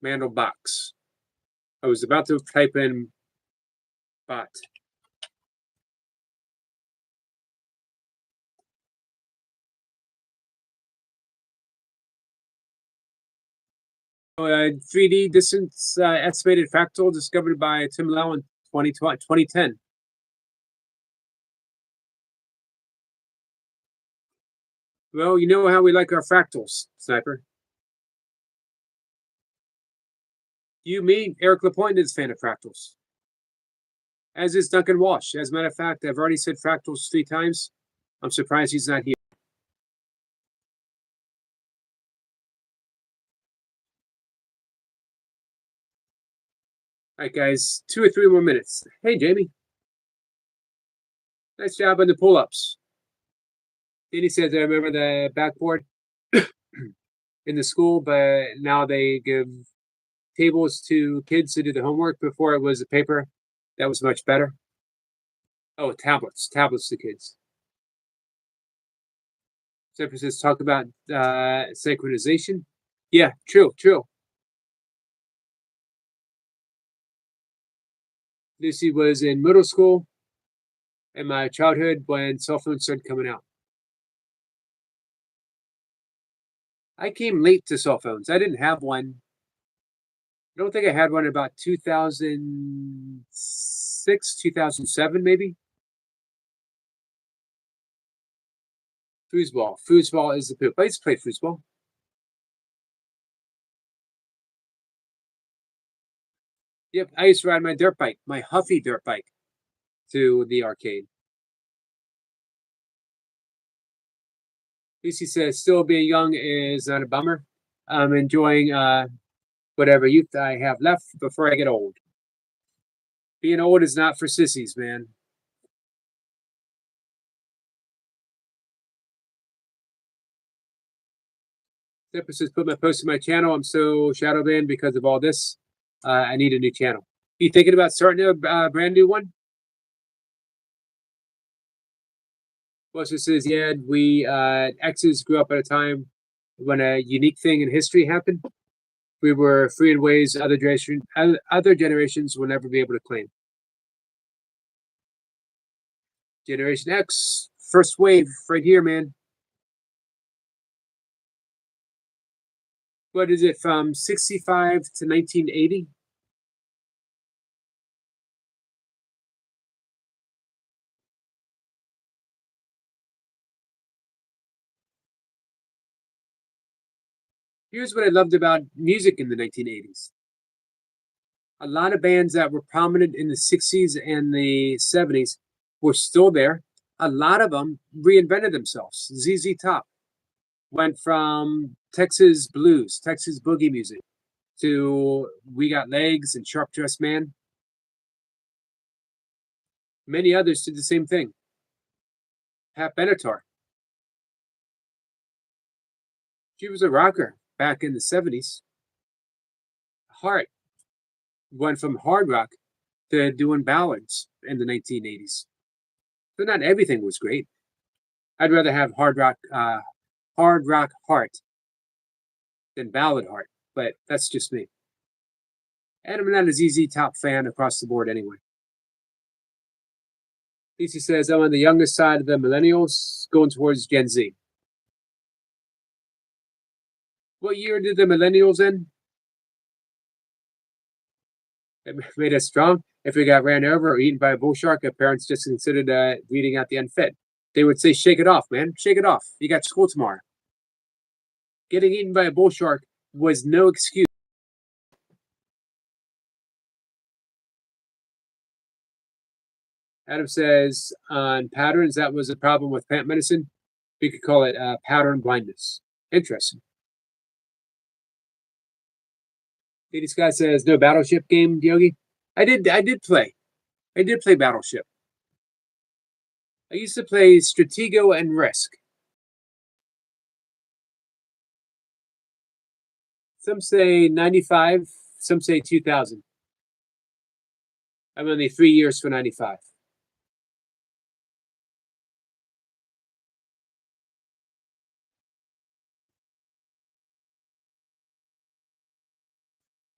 Mandelbox. I was about to type in bot. A 3D distance estimated fractal discovered by Tim Lau in 2010. Well, you know how we like our fractals, Sniper. You, me, Eric Lapointe is a fan of fractals. As is Duncan Walsh. As a matter of fact, I've already said fractals 3 times. I'm surprised he's not here. All right, guys, 2 or 3 more minutes. Hey, Jamie. Nice job on the pull-ups. Danny says, I remember the backboard in the school, but now they give tables to kids to do the homework. Before it was a paper. That was much better. Oh, tablets to kids. Says talk about synchronization. Yeah, true. Lucy was in middle school in my childhood when cell phones started coming out. I came late to cell phones. I didn't have one. I don't think I had one about 2006, 2007, maybe. Foosball. Foosball is the poop. I used to play foosball. Yep, I used to ride my dirt bike, my Huffy dirt bike, to the arcade. Lucy says, still being young is not a bummer. I'm enjoying whatever youth I have left before I get old. Being old is not for sissies, man. Zipper says, put my post in my channel. I'm so shadow banned because of all this. I need a new channel. You thinking about starting a brand new one? Buster says, yeah, we X's grew up at a time when a unique thing in history happened. We were free in ways other generations will never be able to claim. Generation X, first wave, right here, man. What is it, from 65 to 1980? Here's what I loved about music in the 1980s. A lot of bands that were prominent in the 60s and the 70s were still there. A lot of them reinvented themselves. ZZ Top went from Texas blues, Texas boogie music, to We Got Legs and Sharp Dressed Man. Many others did the same thing. Pat Benatar, she was a rocker back in the 70s. Heart went from hard rock to doing ballads in the 1980s. So not everything was great. I'd rather have hard rock Heart than ballad Heart, but that's just me. And I'm not a ZZ Top fan across the board anyway. Lisa says, I'm on the youngest side of the millennials, going towards Gen Z. What year did the millennials end? It made us strong. If we got ran over or eaten by a bull shark, our parents just considered reading out the unfit. They would say, shake it off, man. Shake it off. You got school tomorrow. Getting eaten by a bull shark was no excuse. Adam says, on patterns, that was a problem with plant medicine. We could call it pattern blindness. Interesting. Lady Scott says, no Battleship game, Yogi. I did play. I did play Battleship. I used to play Stratego and Risk. Some say 95, some say 2000. I'm only 3 years for 95.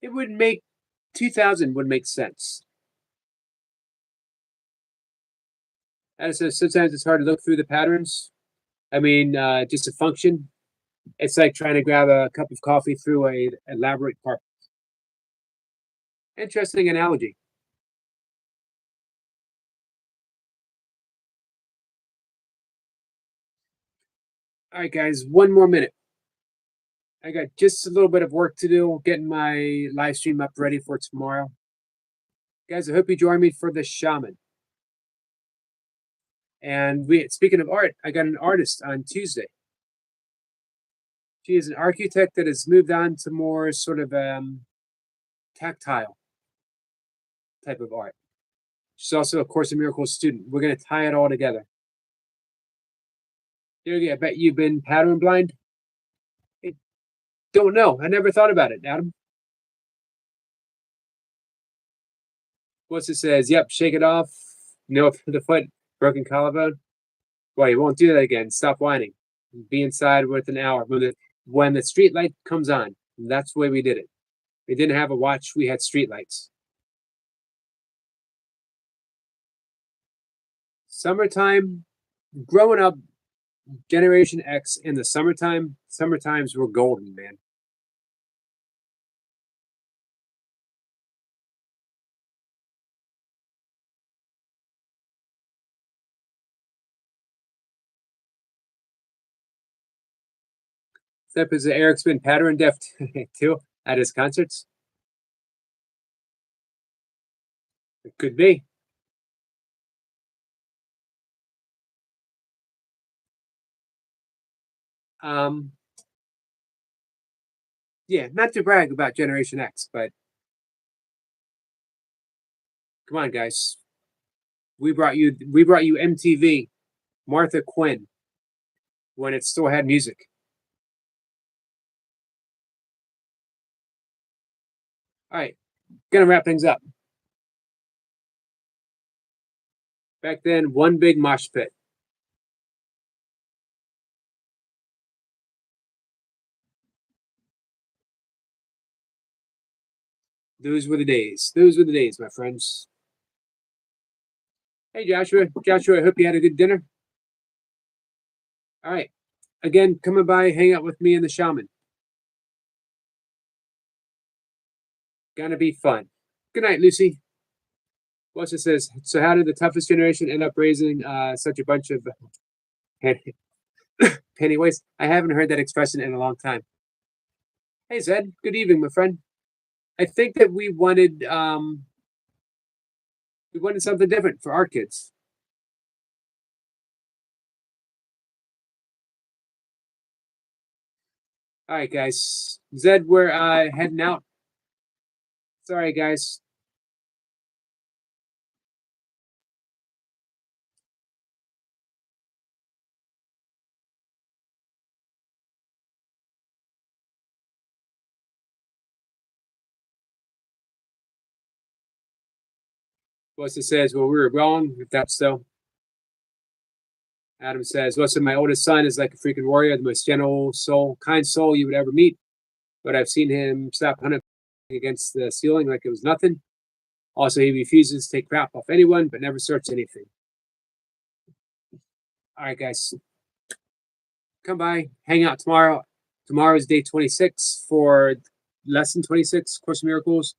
It would make 2000 would make sense. And so sometimes it's hard to look through the patterns. I mean, just a function. It's like trying to grab a cup of coffee through a elaborate carpet. Interesting analogy. All right, guys, one more minute. I got just a little bit of work to do, getting my live stream up ready for tomorrow. Guys, I hope you join me for the shaman. And speaking of art, I got an artist on Tuesday. She is an architect that has moved on to more sort of tactile type of art. She's also a Course in Miracles student. We're going to tie it all together. Yogi, I bet you've been pattern blind. I don't know. I never thought about it, Adam. What's it says? Yep, shake it off. No for the foot, broken collarbone. Well, you won't do that again. Stop whining. Be inside within an hour. When the street light comes on, that's the way we did it. We didn't have a watch. We had street lights. Summertime, growing up, Generation X in the summertimes were golden, man. Except as Eric's been pattern deaf too at his concerts. It could be. Yeah, not to brag about Generation X, but come on, guys. We brought you MTV, Martha Quinn, when it still had music. All right, gonna wrap things up. Back then, one big mosh pit. Those were the days. Those were the days, my friends. Hey, Joshua. Joshua, I hope you had a good dinner. All right. Again, coming by, hang out with me and the shaman. Gonna be fun. Good night, Lucy. What's it says? So, how did the toughest generation end up raising such a bunch of penny waste? I haven't heard that expression in a long time. Hey Zed, good evening, my friend. I think that we wanted something different for our kids. All right, guys. Zed, we're heading out. Sorry, guys. Wilson says, well, we were wrong, if that's so. Adam says, listen, my oldest son is like a freaking warrior, the most gentle soul, kind soul you would ever meet. But I've seen him slap 100 against the ceiling like it was nothing. Also, he refuses to take crap off anyone, but never starts anything. All right, guys. Come by, hang out tomorrow. Tomorrow is day 26 for lesson 26, Course of Miracles.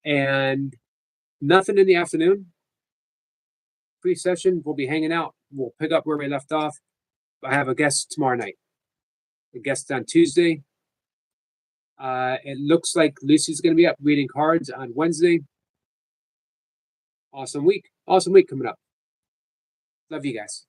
And nothing in the afternoon. Pre-session, we'll be hanging out. We'll pick up where we left off. I have a guest tomorrow night. A guest on Tuesday. It looks like Lucy's going to be up reading cards on Wednesday. Awesome week. Awesome week coming up. Love you guys.